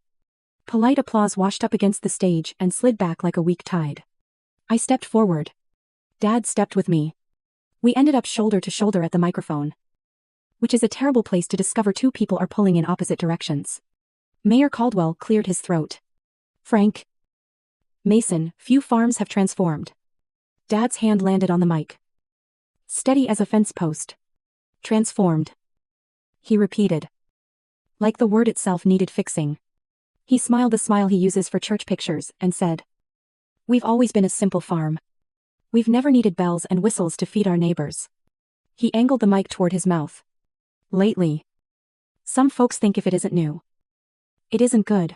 Polite applause washed up against the stage and slid back like a weak tide. I stepped forward. Dad stepped with me. We ended up shoulder to shoulder at the microphone. Which is a terrible place to discover two people are pulling in opposite directions. Mayor Caldwell cleared his throat. Frank. Mason, few farms have transformed. Dad's hand landed on the mic. Steady as a fence post. Transformed. He repeated. Like the word itself needed fixing. He smiled the smile he uses for church pictures and said. We've always been a simple farm. We've never needed bells and whistles to feed our neighbors. He angled the mic toward his mouth. Lately. Some folks think if it isn't new. It isn't good.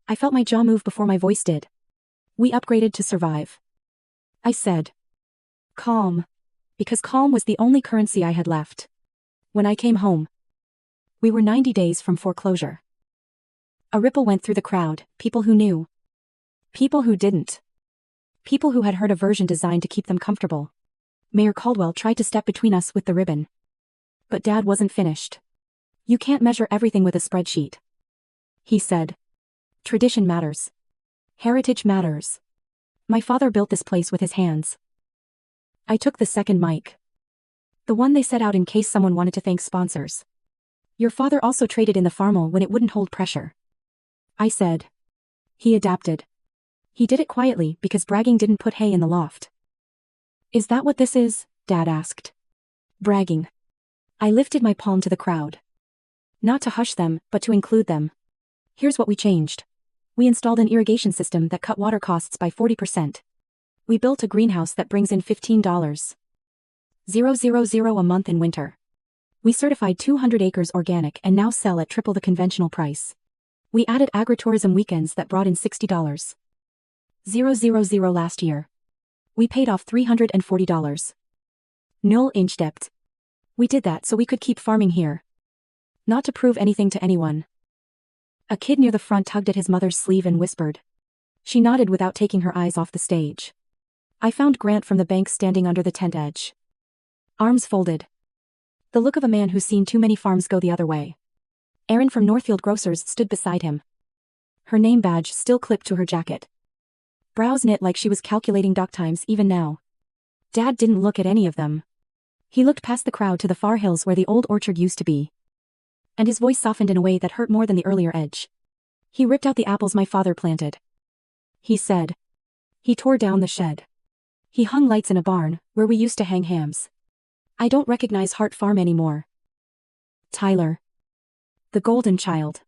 I felt my jaw move before my voice did. We upgraded to survive. I said. Calm. Because calm was the only currency I had left. When I came home. We were 90 days from foreclosure. A ripple went through the crowd, people who knew. People who didn't. People who had heard a version designed to keep them comfortable. Mayor Caldwell tried to step between us with the ribbon. But Dad wasn't finished. You can't measure everything with a spreadsheet. He said. Tradition matters. Heritage matters. My father built this place with his hands. I took the second mic. The one they set out in case someone wanted to thank sponsors. Your father also traded in the farmal when it wouldn't hold pressure. I said. He adapted. He did it quietly because bragging didn't put hay in the loft. Is that what this is? Dad asked. Bragging. I lifted my palm to the crowd. Not to hush them, but to include them. Here's what we changed. We installed an irrigation system that cut water costs by 40%. We built a greenhouse that brings in $15,000 a month in winter. We certified 200 acres organic and now sell at triple the conventional price. We added agritourism weekends that brought in $60,000 last year. We paid off $340. 0 debt. We did that so we could keep farming here. Not to prove anything to anyone. A kid near the front tugged at his mother's sleeve and whispered. She nodded without taking her eyes off the stage. I found Grant from the bank standing under the tent edge. Arms folded. The look of a man who's seen too many farms go the other way. Erin from Northfield Grocers stood beside him. Her name badge still clipped to her jacket. Brows knit like she was calculating dock times even now. Dad didn't look at any of them. He looked past the crowd to the far hills where the old orchard used to be. And his voice softened in a way that hurt more than the earlier edge. He ripped out the apples my father planted. He said. He tore down the shed. He hung lights in a barn, where we used to hang hams. I don't recognize Hart Farm anymore. Tyler. The golden child.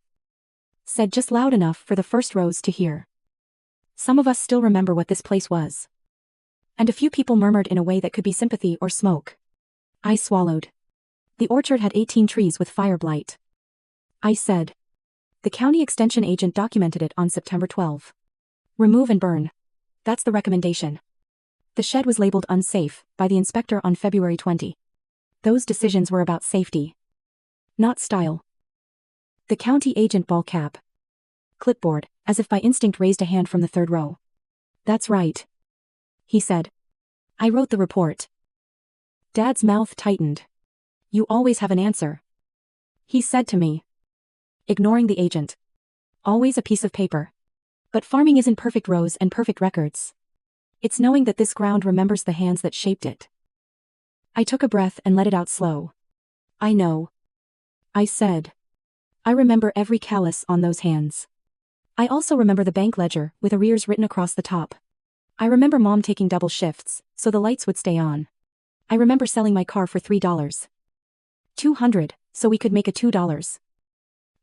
Said just loud enough for the first rows to hear. Some of us still remember what this place was. And a few people murmured in a way that could be sympathy or smoke. I swallowed. The orchard had 18 trees with fire blight. I said. The county extension agent documented it on September 12. Remove and burn. That's the recommendation. The shed was labeled unsafe by the inspector on February 20. Those decisions were about safety. Not style. The county agent ball cap. Clipboard, as if by instinct raised a hand from the third row. That's right. He said. I wrote the report. Dad's mouth tightened. You always have an answer. He said to me. Ignoring the agent. Always a piece of paper. But farming isn't perfect rows and perfect records. It's knowing that this ground remembers the hands that shaped it. I took a breath and let it out slow. I know. I said. I remember every callus on those hands. I also remember the bank ledger with arrears written across the top. I remember Mom taking double shifts, so the lights would stay on. I remember selling my car for $3. $200, so we could make a $2.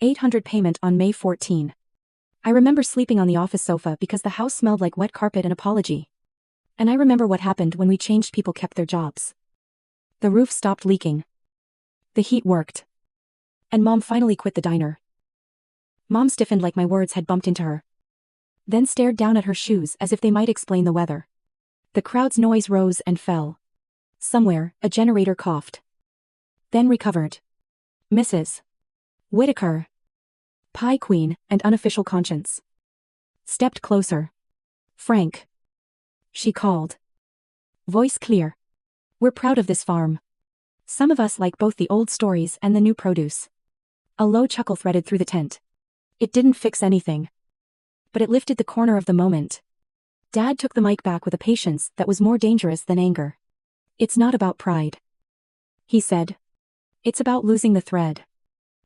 $800 payment on May 14. I remember sleeping on the office sofa because the house smelled like wet carpet and apology. And I remember what happened when we changed people kept their jobs. The roof stopped leaking. The heat worked. And Mom finally quit the diner. Mom stiffened like my words had bumped into her. Then stared down at her shoes as if they might explain the weather. The crowd's noise rose and fell. Somewhere, a generator coughed. Then recovered. Mrs. Whitaker. Pie Queen and unofficial conscience. Stepped closer. Frank. She called. Voice clear. We're proud of this farm. Some of us like both the old stories and the new produce. A low chuckle threaded through the tent. It didn't fix anything. But it lifted the corner of the moment. Dad took the mic back with a patience that was more dangerous than anger. It's not about pride. He said. It's about losing the thread.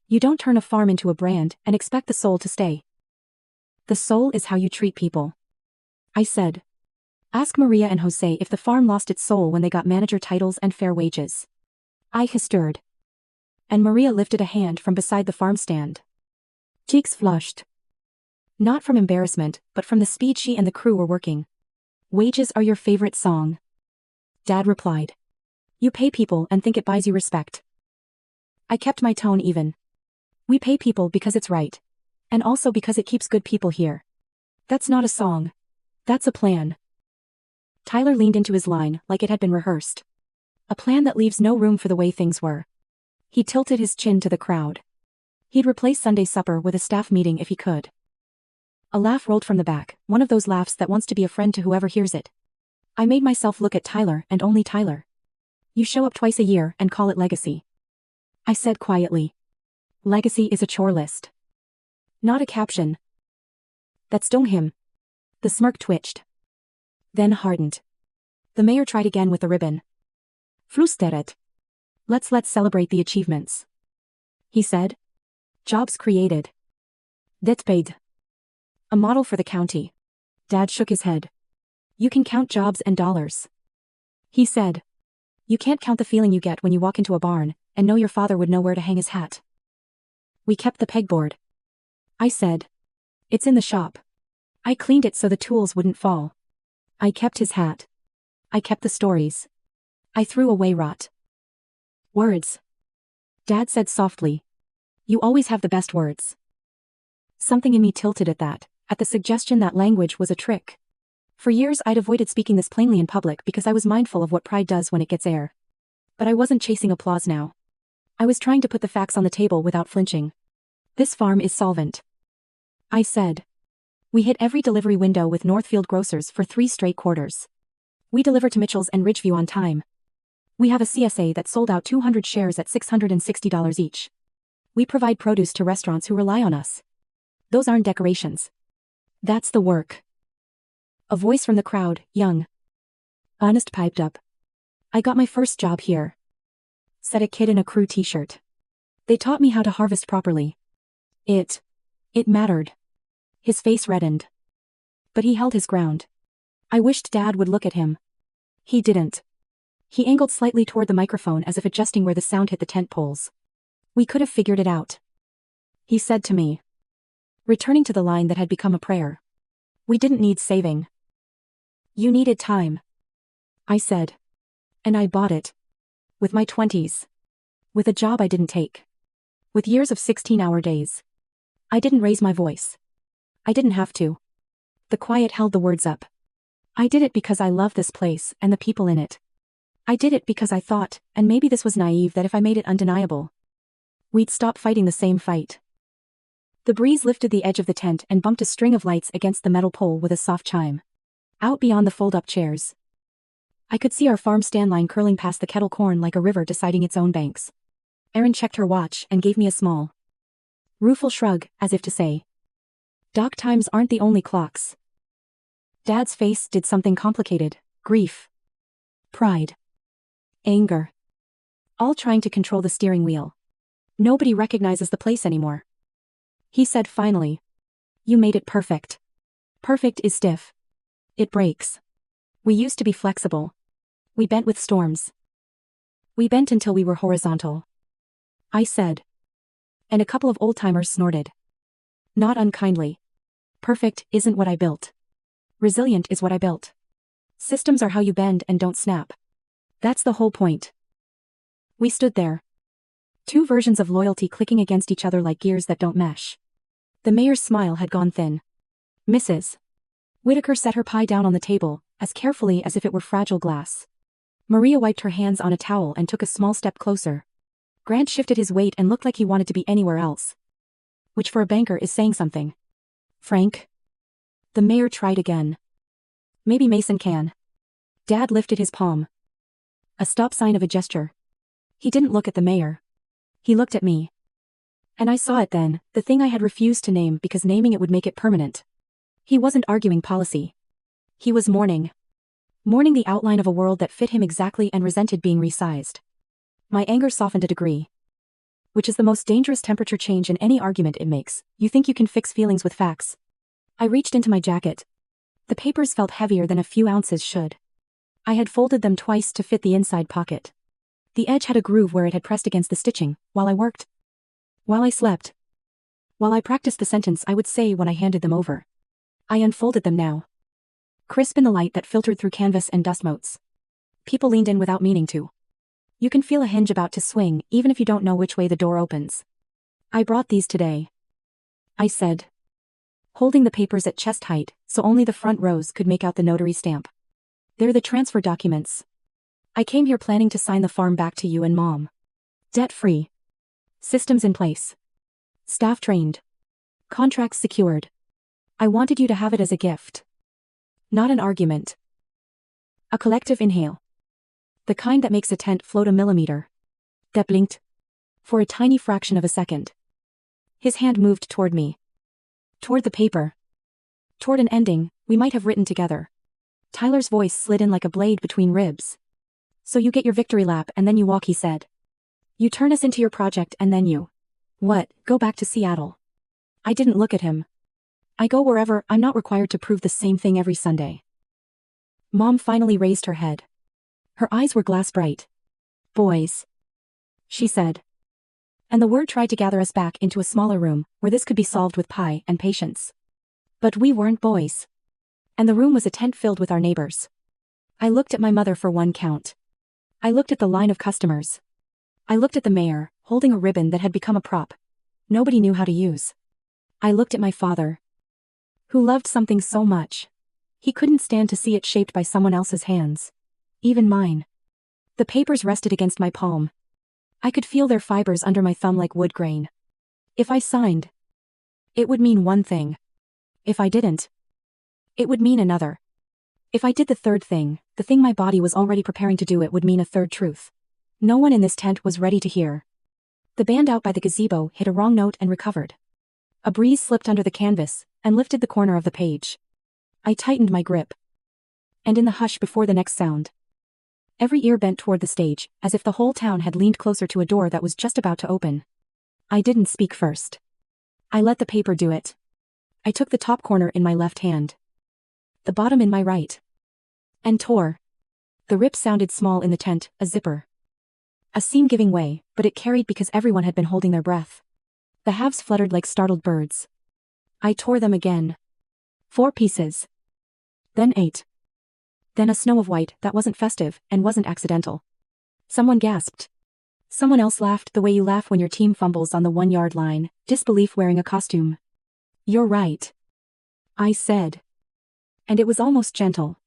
You don't turn a farm into a brand and expect the soul to stay. The soul is how you treat people. I said. Ask Maria and Jose if the farm lost its soul when they got manager titles and fair wages. I stirred. And Maria lifted a hand from beside the farm stand. Cheeks flushed. Not from embarrassment, but from the speed she and the crew were working. Wages are your favorite song. Dad replied. You pay people and think it buys you respect. I kept my tone even. We pay people because it's right. And also because it keeps good people here. That's not a song. That's a plan. Tyler leaned into his line like it had been rehearsed. A plan that leaves no room for the way things were. He tilted his chin to the crowd. He'd replace Sunday supper with a staff meeting if he could. A laugh rolled from the back, one of those laughs that wants to be a friend to whoever hears it. I made myself look at Tyler and only Tyler. You show up twice a year and call it legacy. I said quietly. Legacy is a chore list. Not a caption. That stung him. The smirk twitched. Then hardened. The mayor tried again with the ribbon. Flüsteret. Let's celebrate the achievements. He said. Jobs created. Debt paid. A model for the county. Dad shook his head. You can count jobs and dollars. He said. You can't count the feeling you get when you walk into a barn and know your father would know where to hang his hat. We kept the pegboard. I said. It's in the shop. I cleaned it so the tools wouldn't fall. I kept his hat. I kept the stories. I threw away rot. Words. Dad said softly. You always have the best words. Something in me tilted at that, at the suggestion that language was a trick. For years I'd avoided speaking this plainly in public because I was mindful of what pride does when it gets air. But I wasn't chasing applause now. I was trying to put the facts on the table without flinching. This farm is solvent. I said. We hit every delivery window with Northfield Grocers for 3 straight quarters. We deliver to Mitchell's and Ridgeview on time. We have a CSA that sold out 200 shares at $660 each. We provide produce to restaurants who rely on us. Those aren't decorations. That's the work. A voice from the crowd, young. Honest, piped up. I got my first job here. Said a kid in a crew t-shirt. They taught me how to harvest properly. It mattered. His face reddened. But he held his ground. I wished Dad would look at him. He didn't. He angled slightly toward the microphone as if adjusting where the sound hit the tent poles. We could have figured it out. He said to me. Returning to the line that had become a prayer. We didn't need saving. You needed time. I said. And I bought it. With my 20s. With a job I didn't take. With years of 16-hour days. I didn't raise my voice. I didn't have to. The quiet held the words up. I did it because I love this place and the people in it. I did it because I thought, and maybe this was naive, that if I made it undeniable, we'd stop fighting the same fight. The breeze lifted the edge of the tent and bumped a string of lights against the metal pole with a soft chime. Out beyond the fold-up chairs, I could see our farm stand line curling past the kettle corn like a river deciding its own banks. Erin checked her watch and gave me a small, rueful shrug, as if to say, Dock times aren't the only clocks. Dad's face did something complicated. Grief. Pride. Anger. All trying to control the steering wheel. Nobody recognizes the place anymore. He said finally. You made it perfect. Perfect is stiff. It breaks. We used to be flexible. We bent with storms. We bent until we were horizontal. I said. And a couple of old-timers snorted. Not unkindly. Perfect isn't what I built. Resilient is what I built. Systems are how you bend and don't snap. That's the whole point. We stood there. 2 versions of loyalty clicking against each other like gears that don't mesh. The mayor's smile had gone thin. Mrs. Whitaker set her pie down on the table, as carefully as if it were fragile glass. Maria wiped her hands on a towel and took a small step closer. Grant shifted his weight and looked like he wanted to be anywhere else. Which for a banker is saying something. Frank? The mayor tried again. Maybe Mason can. Dad lifted his palm. A stop sign of a gesture. He didn't look at the mayor. He looked at me. And I saw it then, the thing I had refused to name because naming it would make it permanent. He wasn't arguing policy. He was mourning. Mourning the outline of a world that fit him exactly and resented being resized. My anger softened a degree. Which is the most dangerous temperature change in any argument it makes. You think you can fix feelings with facts. I reached into my jacket. The papers felt heavier than a few ounces should. I had folded them twice to fit the inside pocket. The edge had a groove where it had pressed against the stitching, while I worked. While I slept. While I practiced the sentence I would say when I handed them over. I unfolded them now. Crisp in the light that filtered through canvas and dust motes. People leaned in without meaning to. You can feel a hinge about to swing, even if you don't know which way the door opens. I brought these today. I said. Holding the papers at chest height, so only the front rows could make out the notary stamp. They're the transfer documents. I came here planning to sign the farm back to you and Mom. Debt-free. Systems in place. Staff trained. Contracts secured. I wanted you to have it as a gift. Not an argument. A collective inhale. The kind that makes a tent float a millimeter. That blinked. For a tiny fraction of a second. His hand moved toward me. Toward the paper. Toward an ending we might have written together. Tyler's voice slid in like a blade between ribs. So you get your victory lap and then you walk, he said. You turn us into your project and then you. What, go back to Seattle? I didn't look at him. I go wherever. I'm not required to prove the same thing every Sunday. Mom finally raised her head. Her eyes were glass bright. Boys. She said. And the word tried to gather us back into a smaller room, where this could be solved with pie and patience. But we weren't boys. And the room was a tent filled with our neighbors. I looked at my mother for one count. I looked at the line of customers. I looked at the mayor, holding a ribbon that had become a prop. Nobody knew how to use. I looked at my father. Who loved something so much. He couldn't stand to see it shaped by someone else's hands. Even mine. The papers rested against my palm. I could feel their fibers under my thumb like wood grain. If I signed, it would mean one thing. If I didn't, it would mean another. If I did the third thing, the thing my body was already preparing to do, it would mean a third truth. No one in this tent was ready to hear. The band out by the gazebo hit a wrong note and recovered. A breeze slipped under the canvas and lifted the corner of the page. I tightened my grip. And in the hush before the next sound, every ear bent toward the stage, as if the whole town had leaned closer to a door that was just about to open. I didn't speak first. I let the paper do it. I took the top corner in my left hand, the bottom in my right, and tore. The rip sounded small in the tent, a zipper. A seam giving way, but it carried because everyone had been holding their breath. The halves fluttered like startled birds. I tore them again. 4 pieces. Then 8. Then a snow of white that wasn't festive and wasn't accidental. Someone gasped. Someone else laughed the way you laugh when your team fumbles on the 1-yard line, disbelief wearing a costume. You're right. I said. And it was almost gentle.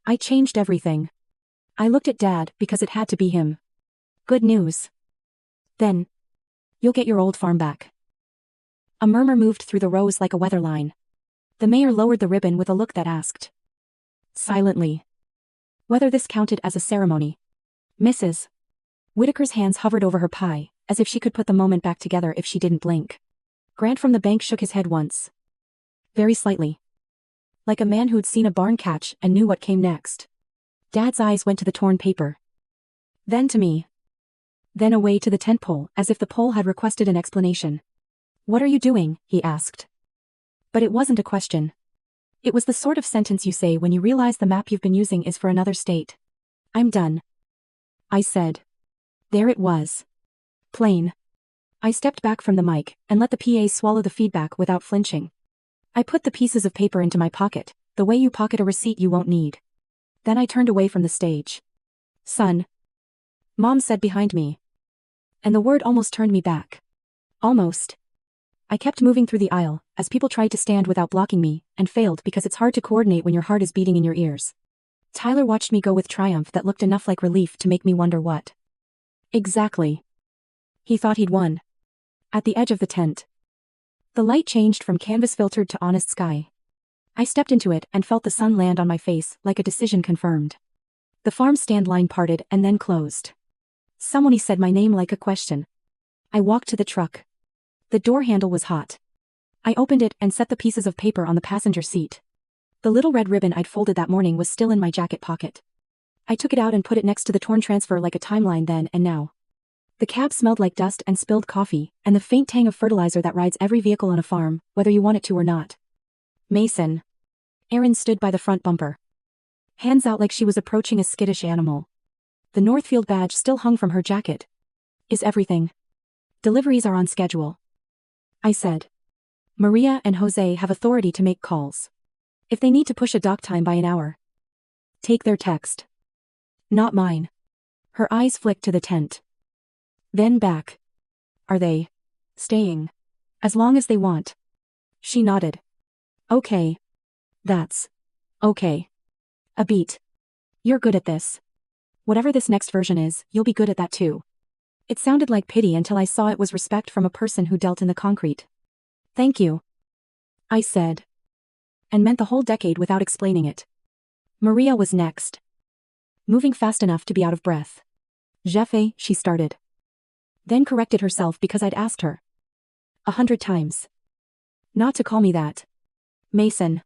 I changed everything. I looked at Dad because it had to be him. Good news. Then. You'll get your old farm back. A murmur moved through the rows like a weather line. The mayor lowered the ribbon with a look that asked. Silently. Whether this counted as a ceremony. Mrs. Whitaker's hands hovered over her pie, as if she could put the moment back together if she didn't blink. Grant from the bank shook his head once. Very slightly. Like a man who'd seen a barn catch and knew what came next. Dad's eyes went to the torn paper. Then to me. Then away to the tent pole, as if the pole had requested an explanation. What are you doing? He asked. But it wasn't a question. It was the sort of sentence you say when you realize the map you've been using is for another state. I'm done. I said. There it was. Plain. I stepped back from the mic and let the PA swallow the feedback without flinching. I put the pieces of paper into my pocket, the way you pocket a receipt you won't need. Then I turned away from the stage. Son. Mom said behind me. And the word almost turned me back. Almost. I kept moving through the aisle, as people tried to stand without blocking me, and failed because it's hard to coordinate when your heart is beating in your ears. Tyler watched me go with triumph that looked enough like relief to make me wonder what. Exactly. He thought he'd won. At the edge of the tent. The light changed from canvas filtered to honest sky. I stepped into it and felt the sun land on my face like a decision confirmed. The farm stand line parted and then closed. Someone said my name like a question. I walked to the truck. The door handle was hot. I opened it and set the pieces of paper on the passenger seat. The little red ribbon I'd folded that morning was still in my jacket pocket. I took it out and put it next to the torn transfer like a timeline then and now. The cab smelled like dust and spilled coffee, and the faint tang of fertilizer that rides every vehicle on a farm, whether you want it to or not. Mason. Erin stood by the front bumper. Hands out like she was approaching a skittish animal. The Northfield badge still hung from her jacket. Is everything? Deliveries are on schedule. I said. Maria and Jose have authority to make calls. If they need to push a dock time by an hour, take their text. Not mine. Her eyes flicked to the tent. Then back. Are they staying? As long as they want. She nodded. Okay. That's okay. A beat. You're good at this. Whatever this next version is, you'll be good at that too. It sounded like pity until I saw it was respect from a person who dealt in the concrete. Thank you, I said. And meant the whole decade without explaining it. Maria was next. Moving fast enough to be out of breath. Jeffé, she started. Then corrected herself because I'd asked her 100 times. Not to call me that. Mason.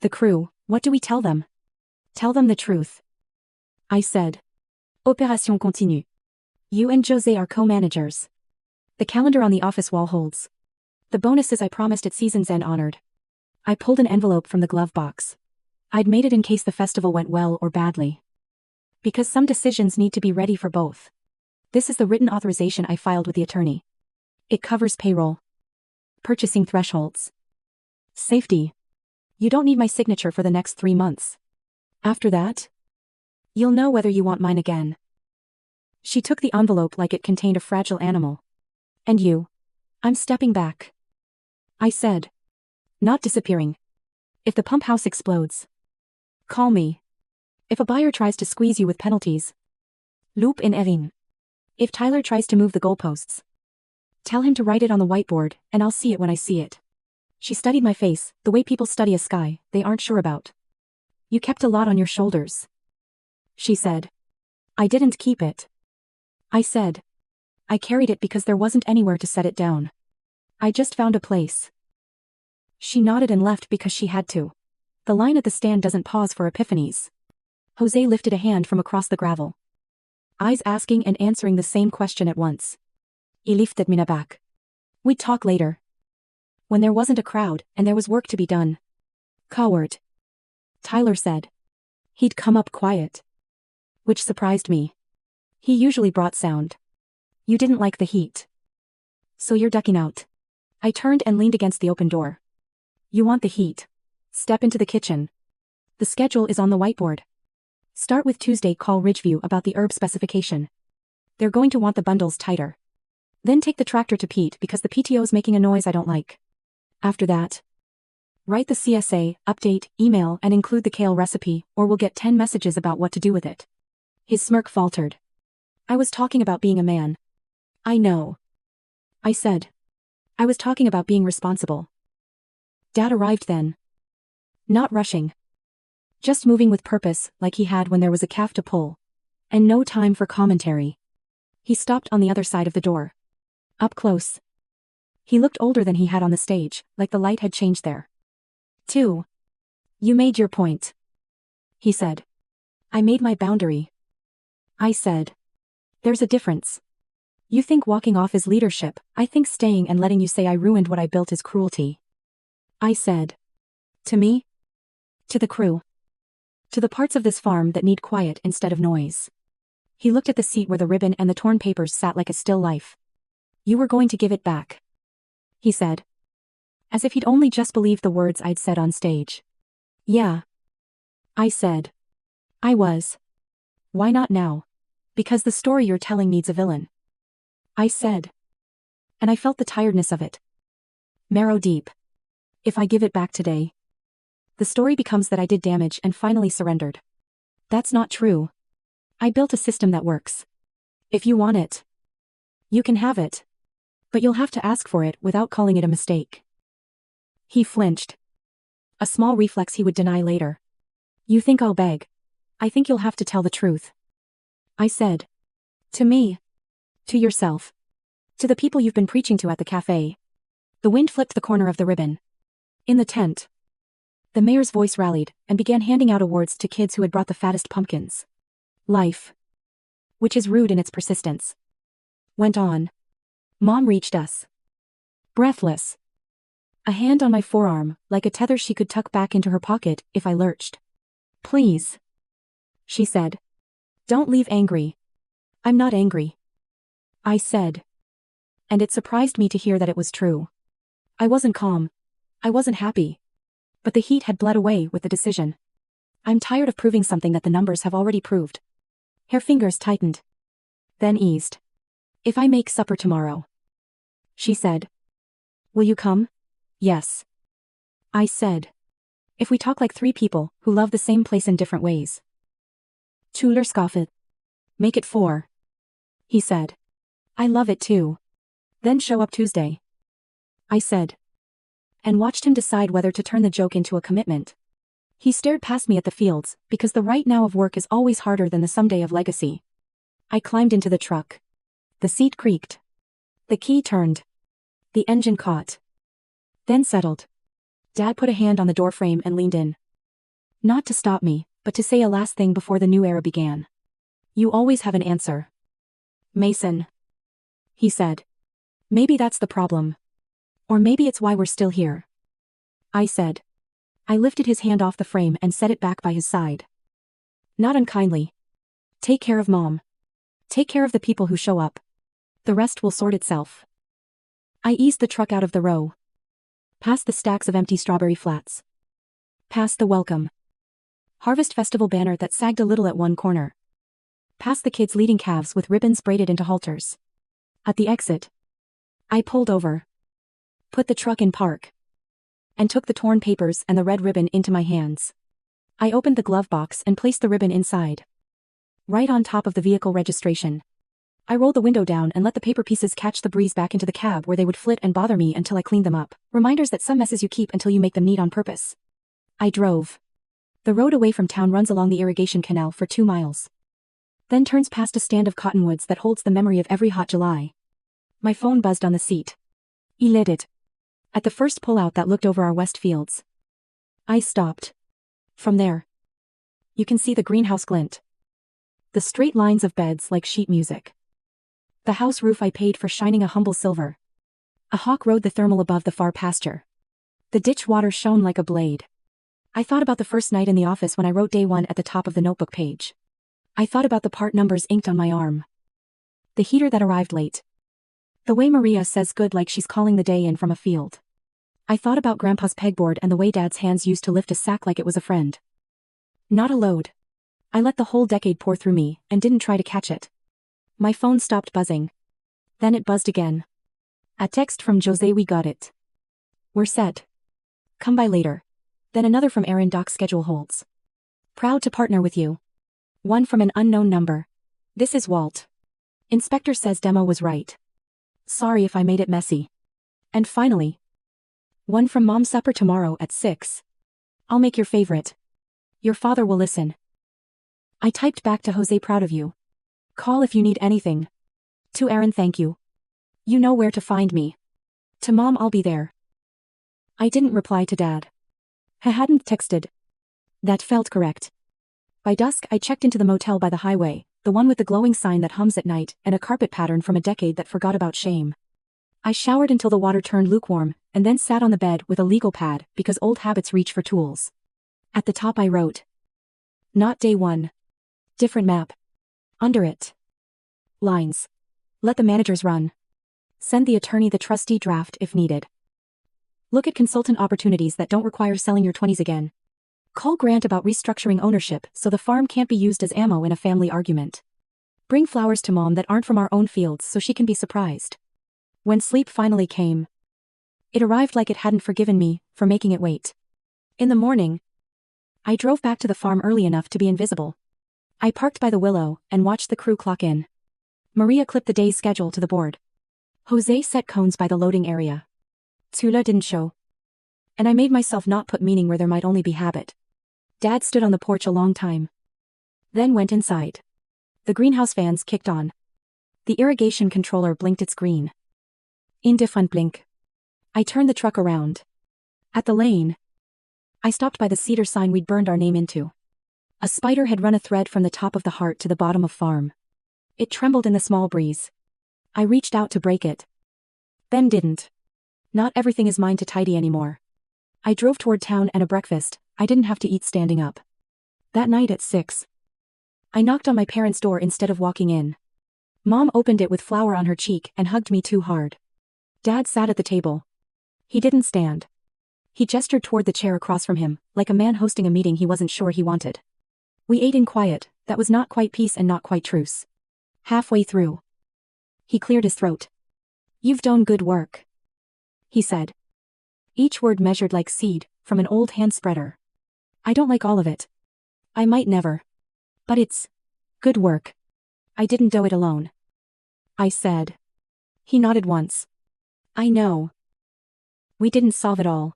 The crew, what do we tell them? Tell them the truth. I said. Opération continue. You and José are co-managers. The calendar on the office wall holds. The bonuses I promised at season's end honored. I pulled an envelope from the glove box. I'd made it in case the festival went well or badly. Because some decisions need to be ready for both. This is the written authorization I filed with the attorney. It covers payroll. Purchasing thresholds. Safety. You don't need my signature for the next 3 months. After that, you'll know whether you want mine again. She took the envelope like it contained a fragile animal. And you? I'm stepping back. I said. Not disappearing. If the pump house explodes, call me. If a buyer tries to squeeze you with penalties, loop in Erin. If Tyler tries to move the goalposts, tell him to write it on the whiteboard, and I'll see it when I see it. She studied my face, the way people study a sky they aren't sure about. You kept a lot on your shoulders, she said. I didn't keep it. I said. I carried it because there wasn't anywhere to set it down. I just found a place. She nodded and left because she had to. The line at the stand doesn't pause for epiphanies. José lifted a hand from across the gravel. Eyes asking and answering the same question at once. He lifted me back. We'd talk later. When there wasn't a crowd and there was work to be done. Coward. Tyler said. He'd come up quiet. Which surprised me. He usually brought sound. You didn't like the heat. So you're ducking out. I turned and leaned against the open door. You want the heat. Step into the kitchen. The schedule is on the whiteboard. Start with Tuesday, call Ridgeview about the herb specification. They're going to want the bundles tighter. Then take the tractor to Pete because the PTO's making a noise I don't like. After that, write the CSA, update, email and include the kale recipe or we'll get 10 messages about what to do with it. His smirk faltered. I was talking about being a man. I know. I said. I was talking about being responsible. Dad arrived then. Not rushing. Just moving with purpose like he had when there was a calf to pull. And no time for commentary. He stopped on the other side of the door. Up close. He looked older than he had on the stage, like the light had changed there. 2. You made your point. He said. I made my boundary. I said. There's a difference. You think walking off is leadership, I think staying and letting you say I ruined what I built is cruelty. I said. To me? To the crew. To the parts of this farm that need quiet instead of noise. He looked at the seat where the ribbon and the torn papers sat like a still life. You were going to give it back. He said. As if he'd only just believed the words I'd said on stage. Yeah. I said. I was. Why not now? Because the story you're telling needs a villain. I said. And I felt the tiredness of it. Marrow deep. If I give it back today, the story becomes that I did damage and finally surrendered. That's not true. I built a system that works. If you want it, you can have it. But you'll have to ask for it without calling it a mistake. He flinched. A small reflex he would deny later. You think I'll beg? I think you'll have to tell the truth. I said. To me. To yourself. To the people you've been preaching to at the cafe. The wind flipped the corner of the ribbon. In the tent. The mayor's voice rallied and began handing out awards to kids who had brought the fattest pumpkins. Life, which is rude in its persistence, went on. Mom reached us. Breathless. A hand on my forearm, like a tether she could tuck back into her pocket if I lurched. Please. She said. Don't leave angry. I'm not angry. I said. And it surprised me to hear that it was true. I wasn't calm. I wasn't happy. But the heat had bled away with the decision. I'm tired of proving something that the numbers have already proved. Her fingers tightened. Then eased. If I make supper tomorrow. She said. Will you come? Yes. I said. If we talk like 3 people who love the same place in different ways. Tuller scoffed. Make it 4. He said. I love it too. Then show up Tuesday, I said. And watched him decide whether to turn the joke into a commitment. He stared past me at the fields, because the right now of work is always harder than the someday of legacy. I climbed into the truck. The seat creaked. The key turned. The engine caught. Then settled. Dad put a hand on the doorframe and leaned in. Not to stop me, but to say a last thing before the new era began. You always have an answer, Mason, he said. Maybe that's the problem. Or maybe it's why we're still here, I said. I lifted his hand off the frame and set it back by his side. Not unkindly. Take care of Mom. Take care of the people who show up. The rest will sort itself. I eased the truck out of the row. Past the stacks of empty strawberry flats. Past the welcome Harvest Festival banner that sagged a little at one corner. Past the kids leading calves with ribbons braided into halters. At the exit, I pulled over. Put the truck in park. And took the torn papers and the red ribbon into my hands. I opened the glove box and placed the ribbon inside. Right on top of the vehicle registration. I rolled the window down and let the paper pieces catch the breeze back into the cab where they would flit and bother me until I cleaned them up. Reminders that some messes you keep until you make them neat on purpose. I drove. The road away from town runs along the irrigation canal for 2 miles. Then turns past a stand of cottonwoods that holds the memory of every hot July. My phone buzzed on the seat. I lit it. At the first pullout that looked over our west fields. I stopped. From there, you can see the greenhouse glint. The straight lines of beds like sheet music. The house roof I paid for shining a humble silver. A hawk rode the thermal above the far pasture. The ditch water shone like a blade. I thought about the first night in the office when I wrote day 1 at the top of the notebook page. I thought about the part numbers inked on my arm. The heater that arrived late. The way Maria says good like she's calling the day in from a field. I thought about Grandpa's pegboard and the way Dad's hands used to lift a sack like it was a friend. Not a load. I let the whole decade pour through me and didn't try to catch it. My phone stopped buzzing. Then it buzzed again. A text from Jose: we got it. We're set. Come by later. Then another from Aaron: doc schedule holds. Proud to partner with you. One from an unknown number. This is Walt. Inspector says demo was right. Sorry if I made it messy. And finally, one from Mom: supper tomorrow at 6. I'll make your favorite. Your father will listen. I typed back to Jose: proud of you. Call if you need anything. To Aaron: thank you. You know where to find me. To Mom: I'll be there. I didn't reply to Dad. I hadn't texted. That felt correct. By dusk I checked into the motel by the highway, the one with the glowing sign that hums at night and a carpet pattern from a decade that forgot about shame. I showered until the water turned lukewarm, and then sat on the bed with a legal pad because old habits reach for tools. At the top I wrote. Not day 1. Different map. Under it. Lines. Let the managers run. Send the attorney the trustee draft if needed. Look at consultant opportunities that don't require selling your 20s again. Call Grant about restructuring ownership so the farm can't be used as ammo in a family argument. Bring flowers to Mom that aren't from our own fields so she can be surprised. When sleep finally came, it arrived like it hadn't forgiven me for making it wait. In the morning, I drove back to the farm early enough to be invisible. I parked by the willow and watched the crew clock in. Maria clipped the day's schedule to the board. Jose set cones by the loading area. Tula didn't show. And I made myself not put meaning where there might only be habit. Dad stood on the porch a long time. Then went inside. The greenhouse fans kicked on. The irrigation controller blinked its green. Indifferent blink. I turned the truck around. At the lane, I stopped by the cedar sign we'd burned our name into. A spider had run a thread from the top of the heart to the bottom of farm. It trembled in the small breeze. I reached out to break it. Then didn't. Not everything is mine to tidy anymore. I drove toward town and a breakfast I didn't have to eat standing up. That night at 6. I knocked on my parents' door instead of walking in. Mom opened it with flour on her cheek and hugged me too hard. Dad sat at the table. He didn't stand. He gestured toward the chair across from him, like a man hosting a meeting he wasn't sure he wanted. We ate in quiet, that was not quite peace and not quite truce. Halfway through, he cleared his throat. You've done good work, he said. Each word measured like seed, from an old hand spreader. I don't like all of it. I might never. But it's good work. I didn't do it alone, I said. He nodded once. I know. We didn't solve it all.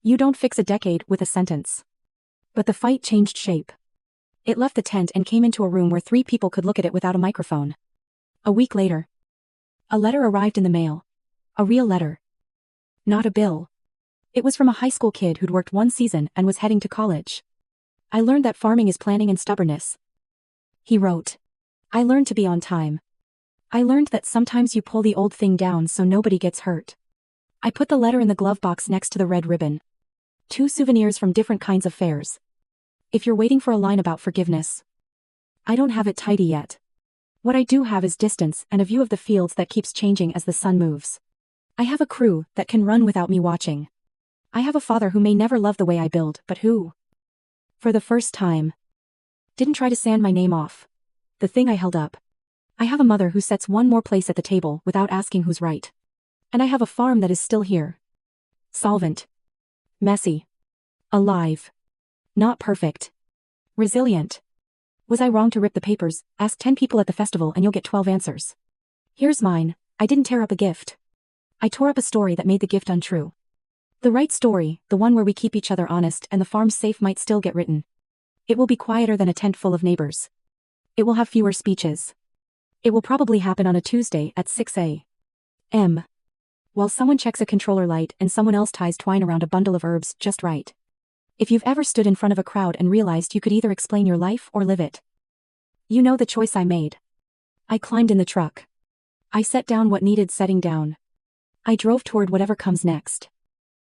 You don't fix a decade with a sentence. But the fight changed shape. It left the tent and came into a room where 3 people could look at it without a microphone. A week later, a letter arrived in the mail. A real letter. Not a bill. It was from a high school kid who'd worked 1 season and was heading to college. I learned that farming is planning and stubbornness. He wrote. I learned to be on time. I learned that sometimes you pull the old thing down so nobody gets hurt. I put the letter in the glove box next to the red ribbon. 2 souvenirs from different kinds of fairs. If you're waiting for a line about forgiveness, I don't have it tidy yet. What I do have is distance and a view of the fields that keeps changing as the sun moves. I have a crew that can run without me watching. I have a father who may never love the way I build, but who, for the first time, didn't try to sand my name off. The thing I held up. I have a mother who sets one more place at the table without asking who's right. And I have a farm that is still here. Solvent. Messy. Alive. Not perfect. Resilient. Was I wrong to rip the papers? Ask 10 people at the festival and you'll get 12 answers. Here's mine. I didn't tear up a gift. I tore up a story that made the gift untrue. The right story, the one where we keep each other honest and the farm's safe, might still get written. It will be quieter than a tent full of neighbors. It will have fewer speeches. It will probably happen on a Tuesday at 6 a.m. while someone checks a controller light and someone else ties twine around a bundle of herbs just right. If you've ever stood in front of a crowd and realized you could either explain your life or live it, you know the choice I made. I climbed in the truck. I set down what needed setting down. I drove toward whatever comes next.